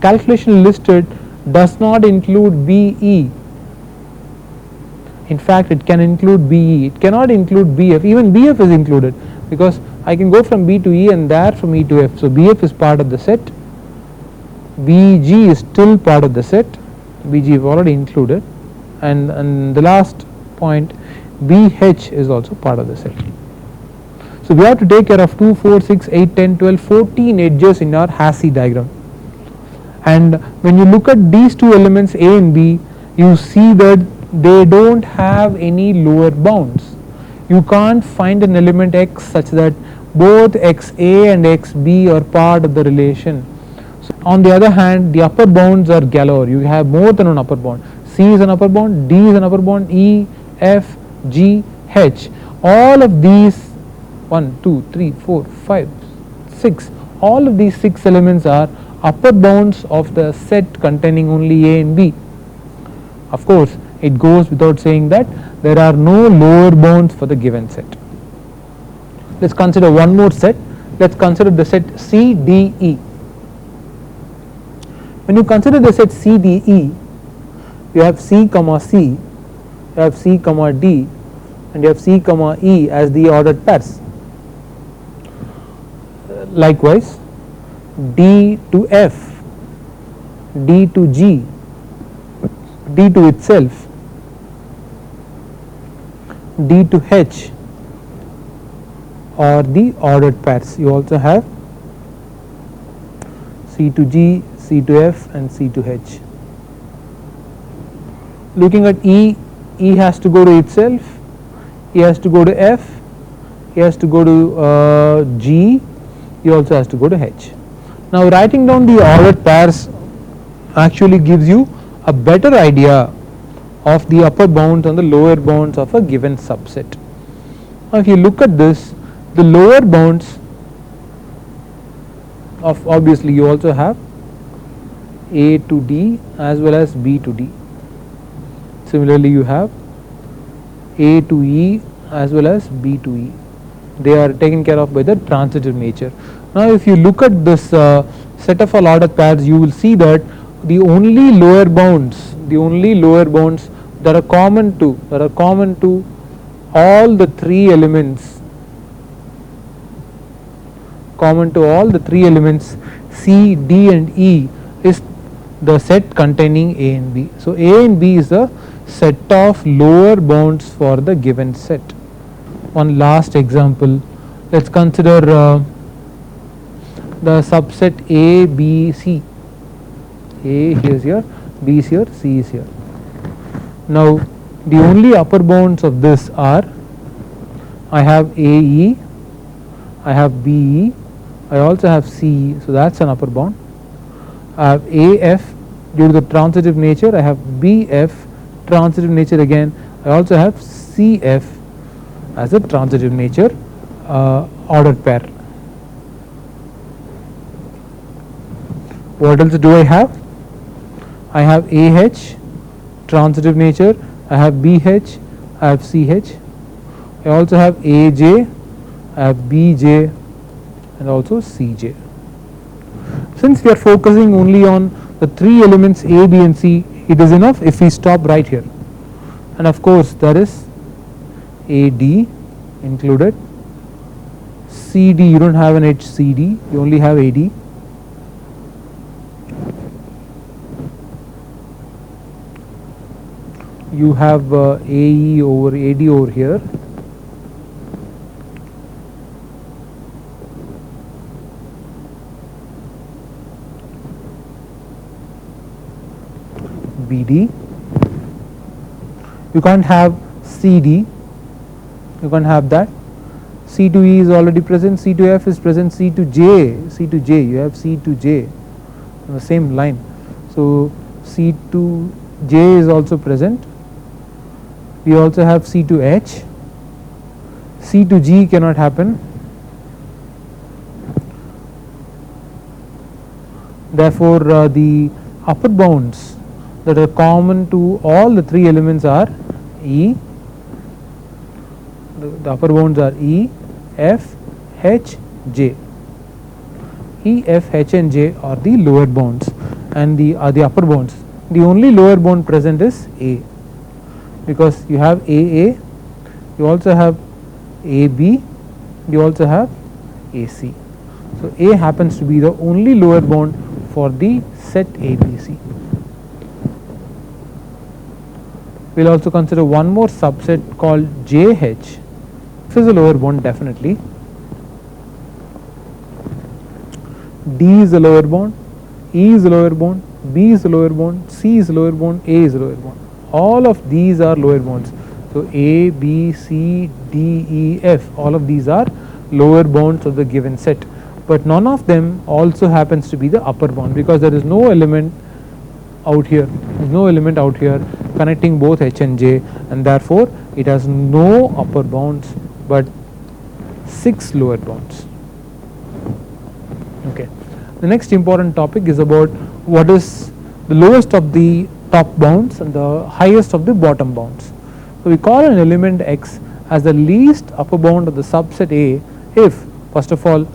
calculation listed does not include BE. In fact, it can include BE. It cannot include BF. Even BF is included because I can go from B to E and there from E to F. So BF is part of the set. BG is still part of the set. BG is already included, and the last point, BH is also part of the set. So we have to take care of 2, 4, 6, 8, 10, 12, 14 edges in our Hasse diagram. And when you look at these two elements A and B, you see that they don't have any lower bounds. You can't find an element X such that both XA and XB are part of the relation. So on the other hand, the upper bounds are galore. You have more than one upper bound. C is an upper bound, D is an upper bound, E, F, G, H. all of these 1, 2, 3, 4, 5, 6, all of these 6 elements are upper bounds of the set containing only A and B. Of course, it goes without saying that there are no lower bounds for the given set. Let's consider one more set. Let's consider the set CDE. When you consider the set CDE, you have C comma C, you have C comma D, and you have C comma E as the ordered pairs. Likewise, D to F, D to G, D to itself, D to H are the ordered pairs. You also have C to G, C to F, and C to H. Looking at E, E has to go to itself, E has to go to F, E has to go to G, E also has to go to H. Now writing down the ordered pairs actually gives you a better idea of the upper bounds and the lower bounds of a given subset. Now if you look at this, the lower bounds of, obviously you also have A to D as well as B to D. Similarly you have A to E as well as B to E. They are taken care of by the transitive nature. Now if you look at this set of all ordered pairs, you will see that the only lower bounds that are common to all the three elements C, D and E is the set containing A and B. So A and B is the set of lower bounds for the given set. One last example, let's consider the subset A, B, C. A is here, B is here, C is here. Now the only upper bounds of this are, I have AE, I have BE, I also have CE, so that's an upper bound. I have AF due to the transitive nature, I have BF transitive nature again, I also have CF as a transitive nature ordered pair. What else do I have? I have AH transitive nature, I have BH, I have CH, I also have AJ, I have BJ and also CJ. Since we are focusing only on the three elements A, B and C, it is enough if we stop right here. And of course there is AD included, CD you don't have an HCD, you only have AD. You have AE over AD over here. BD. You can't have CD, you can't have that. C to E is already present, C to F is present, C to J, you have C to J on the same line. So C to J is also present. We also have C to H, C to G cannot happen. Therefore the upper bounds that are common to all the three elements are E, the upper bounds are E, F, H, J. E, F, H and J are the lower bounds and the upper bounds. The only lower bound present is A, because you have AA, you also have AB, you also have AC. So A happens to be the only lower bound for the set ABC. We will also consider one more subset called JH. This is a lower bound definitely. D is the lower bound, E is the lower bound, B is the lower bound, C is the lower bound, A is the lower bound. All of these are lower bounds. So A, B, C, D, E, F, all of these are lower bounds of the given set. But none of them also happens to be the upper bound, because there is no element out here. There is no element out here connecting both H and J, and therefore it has no upper bounds but 6 lower bounds. Okay. The next important topic is about what is the lowest of the top bounds and the highest of the bottom bounds. So we call an element X as the least upper bound of the subset A if, first of all,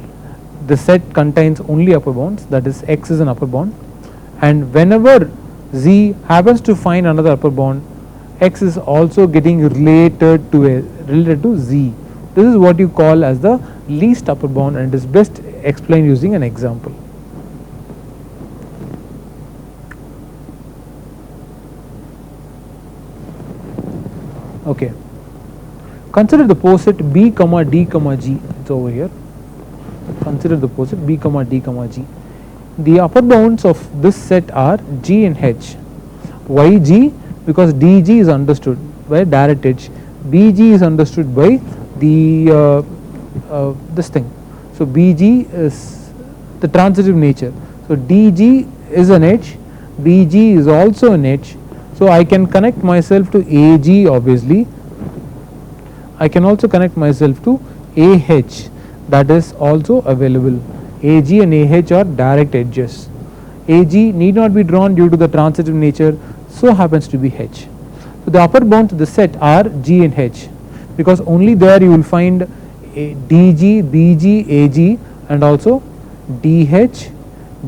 the set contains only upper bounds, that is X is an upper bound, and whenever Z happens to find another upper bound, X is also getting related to Z. This is what you call as the least upper bound, and it is best explained using an example. Okay. Consider the poset B, D, G. It's over here. Consider the poset B, D, G. The upper bounds of this set are G and H. Why G? Because DG is understood by direct edge. BG is understood by the this thing. So BG is the transitive nature. So DG is an edge, BG is also an edge. So I can connect myself to AG obviously. I can also connect myself to AH, that is also available. AG and AH are direct edges. AG need not be drawn due to the transitive nature, so happens to be H. So the upper bounds of the set are G and H, because only there you will find DG, BG, AG and also DH,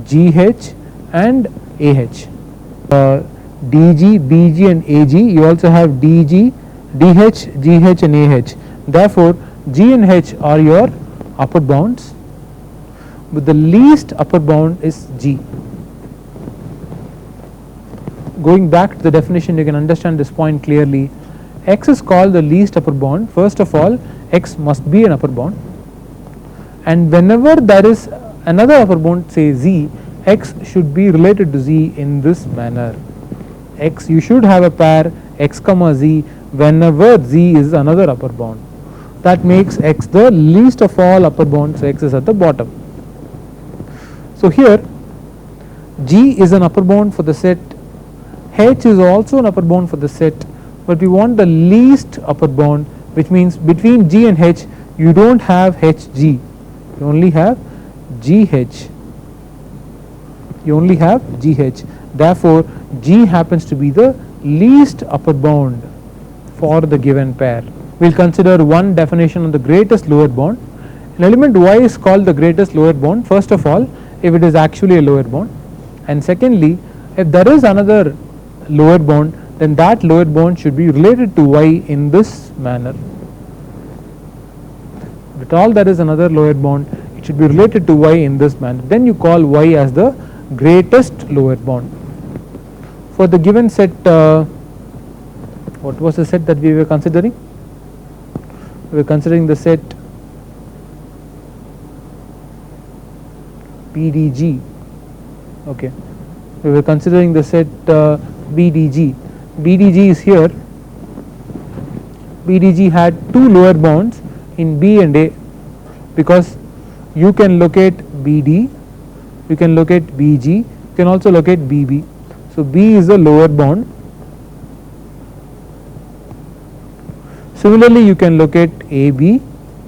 GH and AH. DG, BG and AG, you also have DG, DH, GH and AH. Therefore, G and H are your upper bounds, but the least upper bound is G. Going back to the definition, you can understand this point clearly. X is called the least upper bound. First of all, X must be an upper bound, and whenever there is another upper bound, say Z, X should be related to Z in this manner. X, you should have a pair X comma Z whenever Z is another upper bound. That makes X the least of all upper bounds, so X is at the bottom. So here G is an upper bound for the set, H is also an upper bound for the set, but we want the least upper bound, which means between G and H you don't have HG, you only have GH. You only have GH. Therefore, G happens to be the least upper bound for the given pair. We will consider one definition of the greatest lower bound. An element Y is called the greatest lower bound, first of all, if it is actually a lower bound, and secondly, if there is another lower bound, then that lower bound should be related to Y in this manner. At all there is another lower bound, it should be related to Y in this manner. Then you call Y as the greatest lower bound. For the given set, what was the set that we were considering? We were considering the set BDG. Okay, we were considering the set BDG. BDG is here. BDG had two lower bounds in B and A, because you can locate BD, you can locate BG, you can also locate BB. So B is the lower bound. Similarly, you can locate AB, you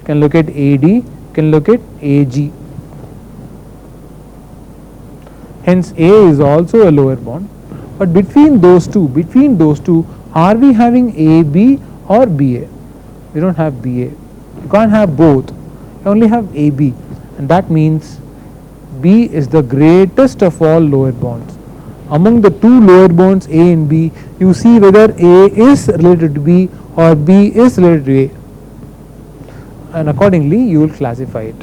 can locate AD, you can locate AG. Hence A is also a lower bound. But between those two, are we having AB or BA? We don't have BA. You can't have both. You only have AB, and that means B is the greatest of all lower bounds. Among the two lower bounds A and B, you see whether A is related to B or B is related to A, and accordingly you will classify it.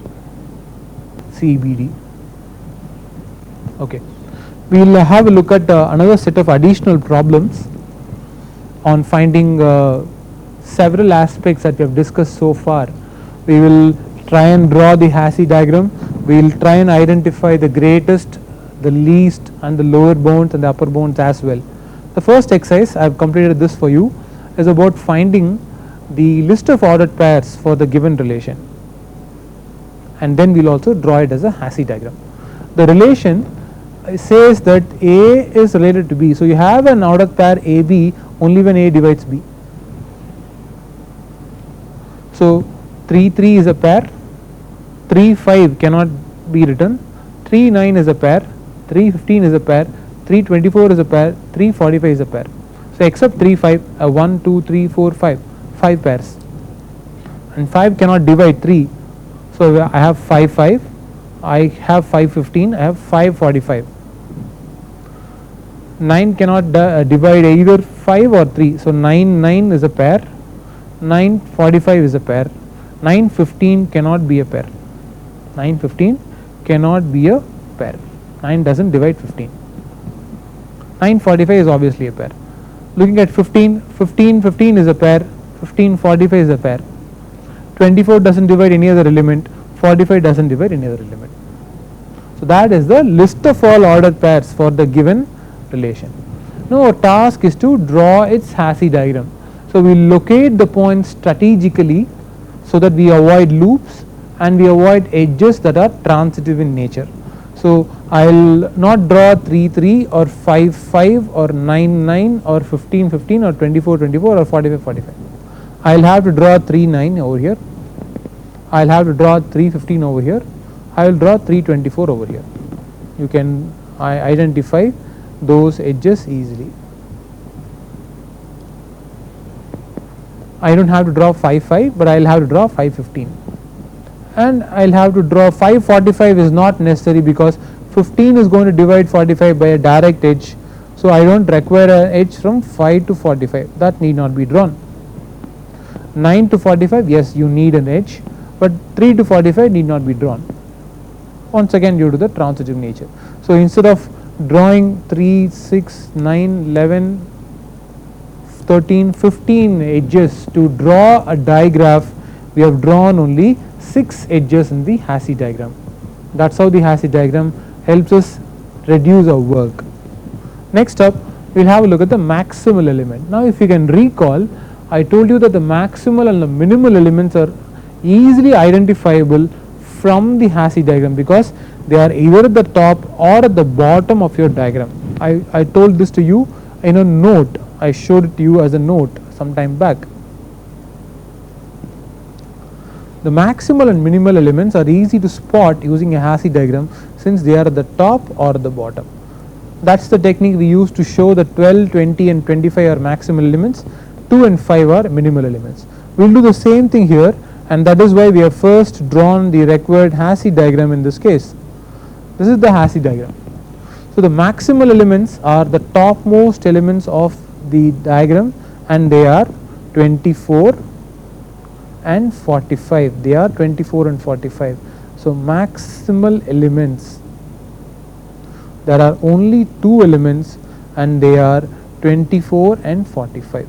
CBD. Okay, we will have a look at another set of additional problems on finding several aspects that we have discussed so far. We will try and draw the Hasse diagram, we will try and identify the greatest, the least and the lower bounds and the upper bounds as well. The first exercise, I have completed this for you, is about finding the list of ordered pairs for the given relation, and then we will also draw it as a Hasse diagram. The relation says that A is related to B, so you have an ordered pair AB only when A divides B. So 3 3 is a pair, 3 5 cannot be written, 3 9 is a pair, 3 15 is a pair, 3 24 is a pair, 3 45 is a pair. So except 3 5, 1 2 3 4 5, 5 pairs, and 5 cannot divide 3. So I have 5 5, I have 5 15, I have 5 45. 9 cannot divide either 5 or 3. So 9 9 is a pair, 9 45 is a pair, 9 15 cannot be a pair. 9 15 cannot be a pair. 9 doesn't divide 15. 9 45 is obviously a pair. Looking at 15, 15 15 is a pair, 15 45 is a pair. 24 doesn't divide any other element, 45 doesn't divide any other element. So that is the list of all ordered pairs for the given relation. Now our task is to draw its Hasse diagram. So we locate the points strategically so that we avoid loops and we avoid edges that are transitive in nature. So I will not draw 3 3 or 5 5 or 9 9 or 15 15 or 24 24 or 45 45. I will have to draw 3 9 over here, I will have to draw 3 15 over here, I will draw 3 24 over here. You can identify those edges easily. I don't have to draw 5 5, but I will have to draw 5 15, and I will have to draw 5 45 is not necessary because 15 is going to divide 45 by a direct edge. So I don't require an edge from 5 to 45, that need not be drawn. 9 to 45, yes, you need an edge, but 3 to 45 need not be drawn, once again due to the transitive nature. So instead of drawing 3 6 9 11 13 15 edges to draw a digraph, we have drawn only 6 edges in the Hasse diagram. That's how the Hasse diagram helps us reduce our work. Next up, we will have a look at the maximal element. Now if you can recall, I told you that the maximal and the minimal elements are easily identifiable from the Hasse diagram because they are either at the top or at the bottom of your diagram. I told this to you in a note, I showed it to you as a note some time back. The maximal and minimal elements are easy to spot using a Hasse diagram since they are at the top or the bottom. That's the technique we use to show that 12, 20 and 25 are maximal elements, 2 and 5 are minimal elements. We will do the same thing here, and that is why we have first drawn the required Hasse diagram in this case. This is the Hasse diagram. So the maximal elements are the topmost elements of the diagram, and they are 24 and 45. They are 24 and 45. So maximal elements, there are only 2 elements and they are 24 and 45.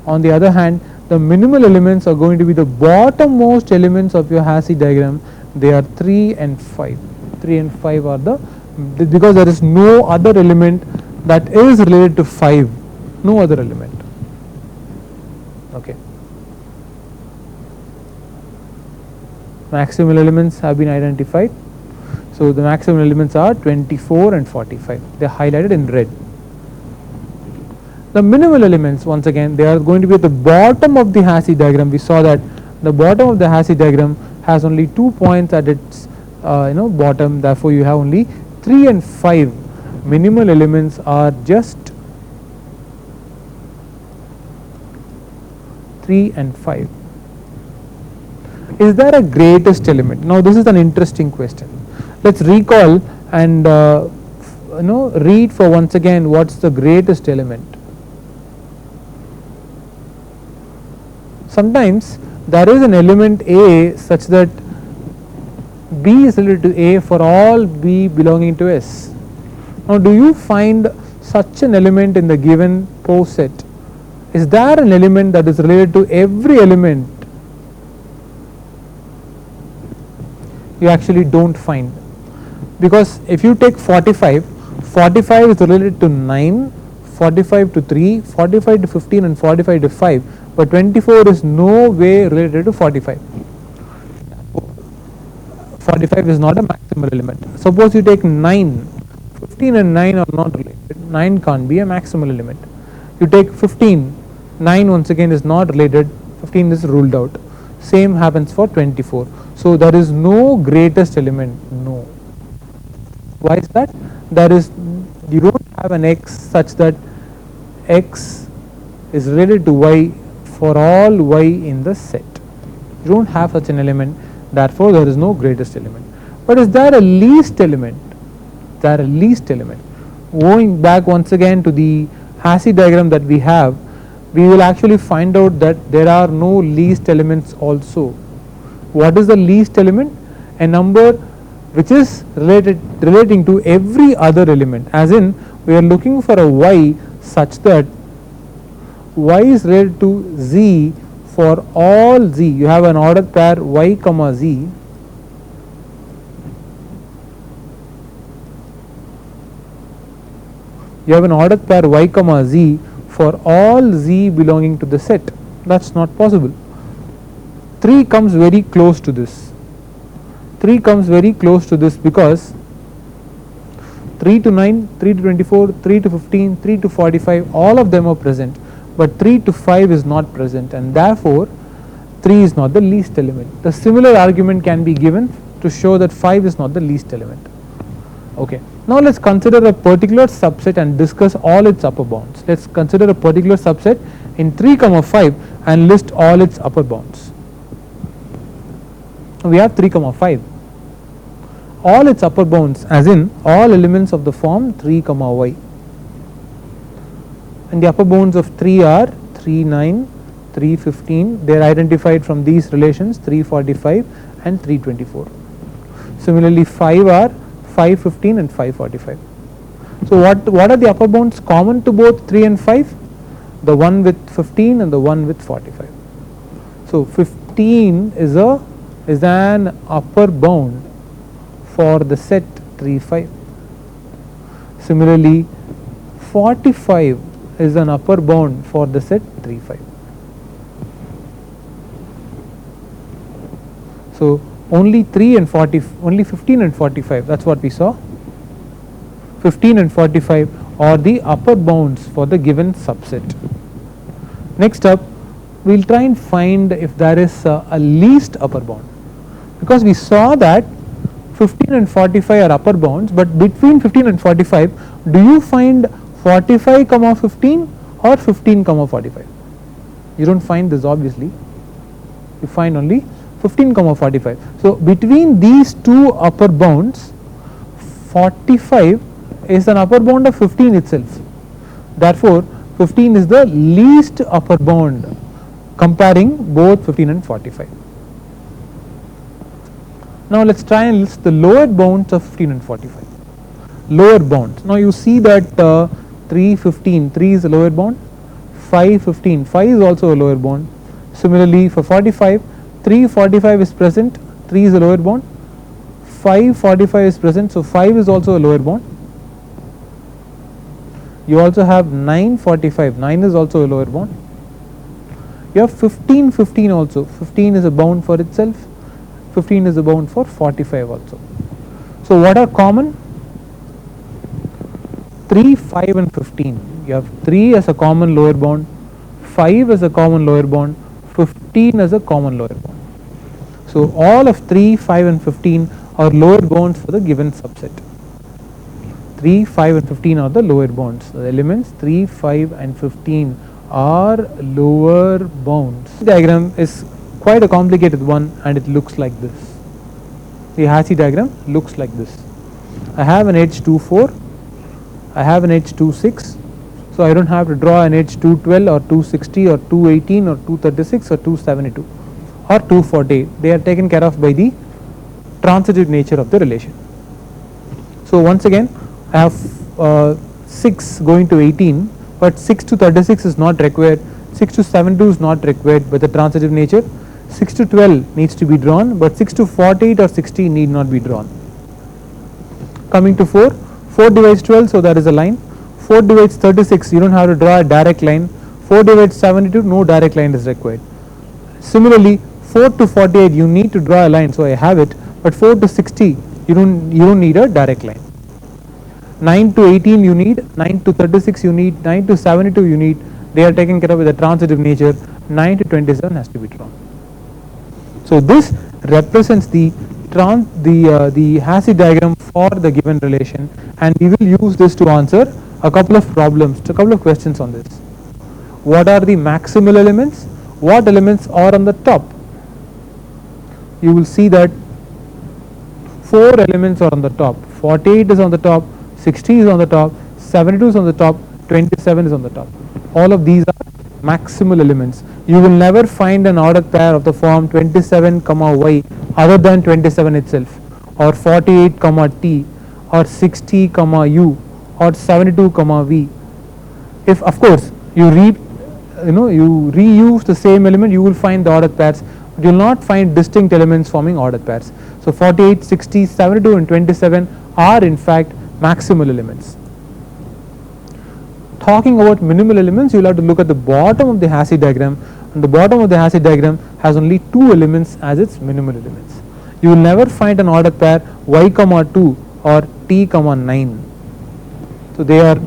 On the other hand, the minimal elements are going to be the bottommost elements of your Hasse diagram. They are 3 and 5. 3 and 5 are because there is no other element that is related to 5, no other element. Okay. Maximal elements have been identified. So the maximal elements are 24 and 45. They are highlighted in red. The minimal elements, once again, they are going to be at the bottom of the Hasse diagram. We saw that the bottom of the Hasse diagram has only 2 points at its bottom. Therefore, you have only 3 and 5. Minimal elements are just 3 and 5. Is there a greatest element? Now this is an interesting question. Let's recall and read for once again what's the greatest element. Sometimes there is an element A such that B is related to A for all B belonging to S. Now do you find such an element in the given poset? Is there an element that is related to every element? You actually don't find, because if you take 45, 45 is related to 9, 45 to 3, 45 to 15 and 45 to 5, but 24 is no way related to 45. 45 is not a maximal element. Suppose you take 9, 15 and 9 are not related, 9 can't be a maximal element. You take 15, 9 once again is not related, 15 is ruled out. Same happens for 24. So there is no greatest element, no. Why is that? There is, you don't have an x such that x is related to y for all y in the set. You don't have such an element, therefore there is no greatest element. But is there a least element? There a least element. Going back once again to the Hasse diagram that we have, we will actually find out that there are no least elements also. What is the least element? A number which is relating to every other element, as in we are looking for a y such that y is related to z for all z. You have an ordered pair y comma z. You have an ordered pair y comma z for all z belonging to the set. That's not possible. 3 comes very close to this. 3 comes very close to this because 3 to 9, 3 to 24, 3 to 15, 3 to 45, all of them are present, but 3 to 5 is not present, and therefore 3 is not the least element. The similar argument can be given to show that 5 is not the least element. Okay. Now let's consider a particular subset and discuss all its upper bounds. Let's consider a particular subset in 3, 5 and list all its upper bounds. We have 3, 5. All its upper bounds, as in all elements of the form 3, y. And the upper bounds of 3 are 3, 9, 3, 15. They are identified from these relations 3, 45 and 3, 24. Similarly, 5 are 5, 15 and 5, 45. So what are the upper bounds common to both 3 and 5? The one with 15 and the one with 45. So 15 is an upper bound for the set 3, 5. Similarly, 45 is an upper bound for the set 3, 5. So only 3 and 40, only 15 and 45, that's what we saw. 15 and 45 are the upper bounds for the given subset. Next up, we will try and find if there is a least upper bound, because we saw that 15 and 45 are upper bounds, but between 15 and 45, do you find 45, 15 or 15, 45? You don't find this obviously, you find only 15, 45. So between these two upper bounds, 45 is an upper bound of 15 itself. Therefore, 15 is the least upper bound comparing both 15 and 45. Now let's try and list the lower bounds of 15 and 45. Lower bounds. Now you see that 3, 15, 3 is a lower bound. 5, 15, 5 is also a lower bound. Similarly, for 45, 3, 45 is present, 3 is a lower bound. 5, 45 is present, so 5 is also a lower bound. You also have 9, 45, 9 is also a lower bound. You have 15, 15 also, 15 is a bound for itself, 15 is a bound for 45 also. So what are common? 3, 5 and 15. You have 3 as a common lower bound, 5 as a common lower bound, 15 as a common lower bound. So all of 3, 5 and 15 are lower bounds for the given subset. 3, 5 and 15 are the lower bounds. The elements 3, 5 and 15 are lower bounds. The diagram is quite a complicated one and it looks like this. The Hasse diagram looks like this. I have an edge 2, 4, I have an edge 2, 6. So I don't have to draw an edge 212 or 260 or 218 or 236 or 272 or 248. They are taken care of by the transitive nature of the relation. So once again, I have 6 going to 18, but 6 to 36 is not required, 6 to 72 is not required by the transitive nature, 6 to 12 needs to be drawn, but 6 to 48 or 60 need not be drawn. Coming to 4, 4 divides 12, so there is a line. 4 divides 36, you don't have to draw a direct line. 4 divides 72, no direct line is required. Similarly, 4 to 48 you need to draw a line, so I have it, but 4 to 60 you don't need a direct line. 9 to 18 you need, 9 to 36 you need, 9 to 72 you need. They are taken care of with the transitive nature. 9 to 27 has to be drawn. So this represents the Hasse diagram for the given relation, and we will use this to answer a couple of problems, a couple of questions on this. What are the maximal elements? What elements are on the top? You will see that 4 elements are on the top. 48 is on the top, 60 is on the top, 72 is on the top, 27 is on the top. All of these are maximal elements. You will never find an ordered pair of the form 27 comma y other than 27 itself, or 48 comma t, or 60 comma u, or 72 comma v. If of course you reuse the same element, you will find the ordered pairs, but you will not find distinct elements forming ordered pairs. So 48, 60, 72 and 27 are in fact maximal elements. Talking about minimal elements, you will have to look at the bottom of the Hasse diagram, and the bottom of the Hasse diagram has only 2 elements as its minimal elements. You will never find an ordered pair y comma 2 or t comma 9. So they are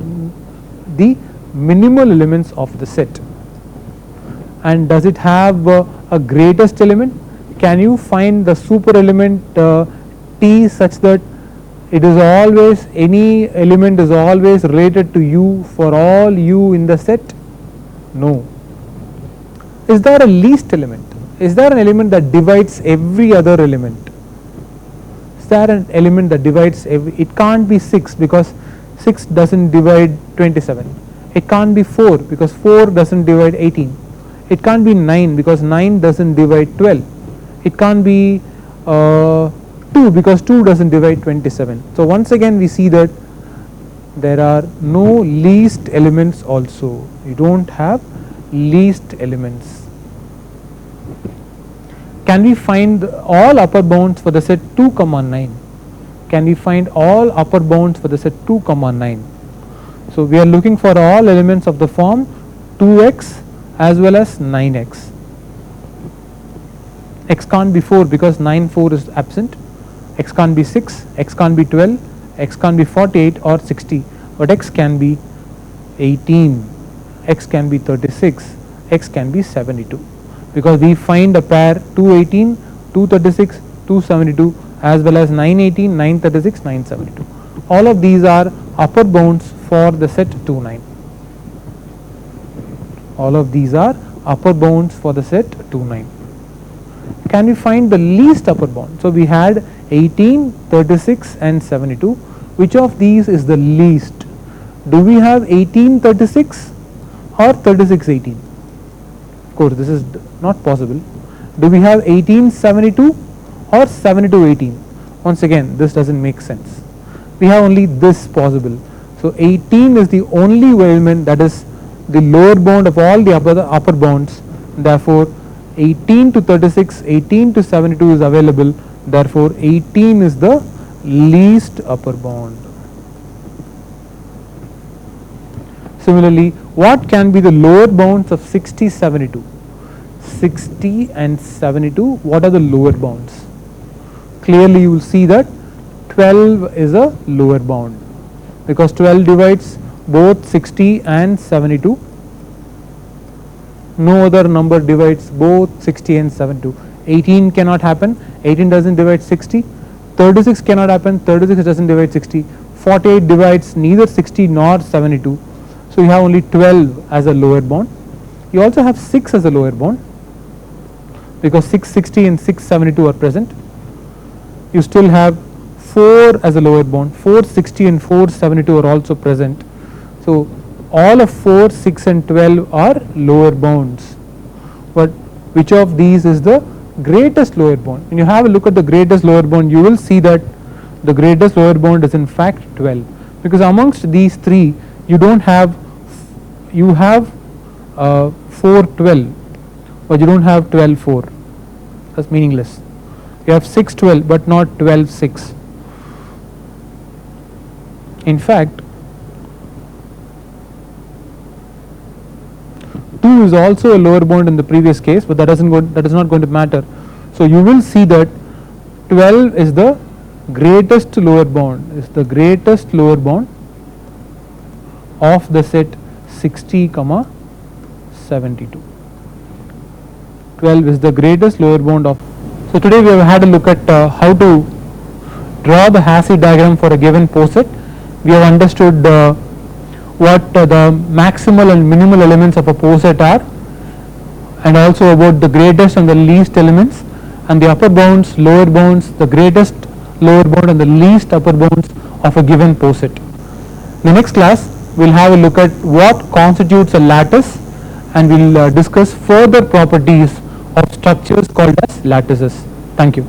the minimal elements of the set. And does it have a greatest element? Can you find the super element t such that it is always, any element is always related to u for all u in the set? No. Is there a least element? Is there an element that divides every other element? Is there an element that divides every? It can't be 6 because 6 doesn't divide 27. It can't be 4 because 4 doesn't divide 18. It can't be 9 because 9 doesn't divide 12. It can't be 2 because 2 doesn't divide 27. So once again we see that there are no least elements also. You don't have least elements. Can we find all upper bounds for the set 2 comma 9? Can we find all upper bounds for the set 2 comma 9? So we are looking for all elements of the form 2x as well as 9x. X can't be 4 because 9 4 is absent. X can't be 6, x can't be 12, x can't be 48 or 60, but x can be 18, x can be 36, x can be 72, because we find a pair 218, 236, 272 as well as 918, 936, 972. All of these are upper bounds for the set 29. All of these are upper bounds for the set 29. Can we find the least upper bound? So we had 18, 36 and 72. Which of these is the least? Do we have 1836 or 3618? Of course this is not possible. Do we have 1872 or 7218? Once again this doesn't make sense. We have only this possible. So 18 is the only element that is the lower bound of all the upper bounds. Therefore 18 to 36, 18 to 72 is available. Therefore 18 is the least upper bound. Similarly, what can be the lower bounds of 60, 72? 60 and 72, what are the lower bounds? Clearly you will see that 12 is a lower bound, because 12 divides both 60 and 72. No other number divides both 60 and 72. 18 cannot happen, 18 doesn't divide 60. 36 cannot happen, 36 doesn't divide 60. 48 divides neither 60 nor 72. So you have only 12 as a lower bound. You also have 6 as a lower bound, because 660 and 672 are present. You still have 4 as a lower bound. 460 and 472 are also present. So all of 4, 6 and 12 are lower bounds. But which of these is the greatest lower bound? When you have a look at the greatest lower bound, you will see that the greatest lower bound is in fact 12, because amongst these three you don't have, you have 4 12, but you don't have 12 4. That's meaningless. You have 6 12 but not 12 6. In fact 2 is also a lower bound in the previous case, but that is not going to matter. So you will see that 12 is the greatest lower bound, of the set 60, 72. 12 is the greatest lower bound of So today we have had a look at how to draw the Hasse diagram for a given poset. We have understood what the maximal and minimal elements of a poset are, and also about the greatest and the least elements, and the upper bounds, lower bounds, the greatest lower bound and the least upper bounds of a given poset. In the next class we will have a look at what constitutes a lattice, and we will discuss further properties of structures called as lattices. Thank you.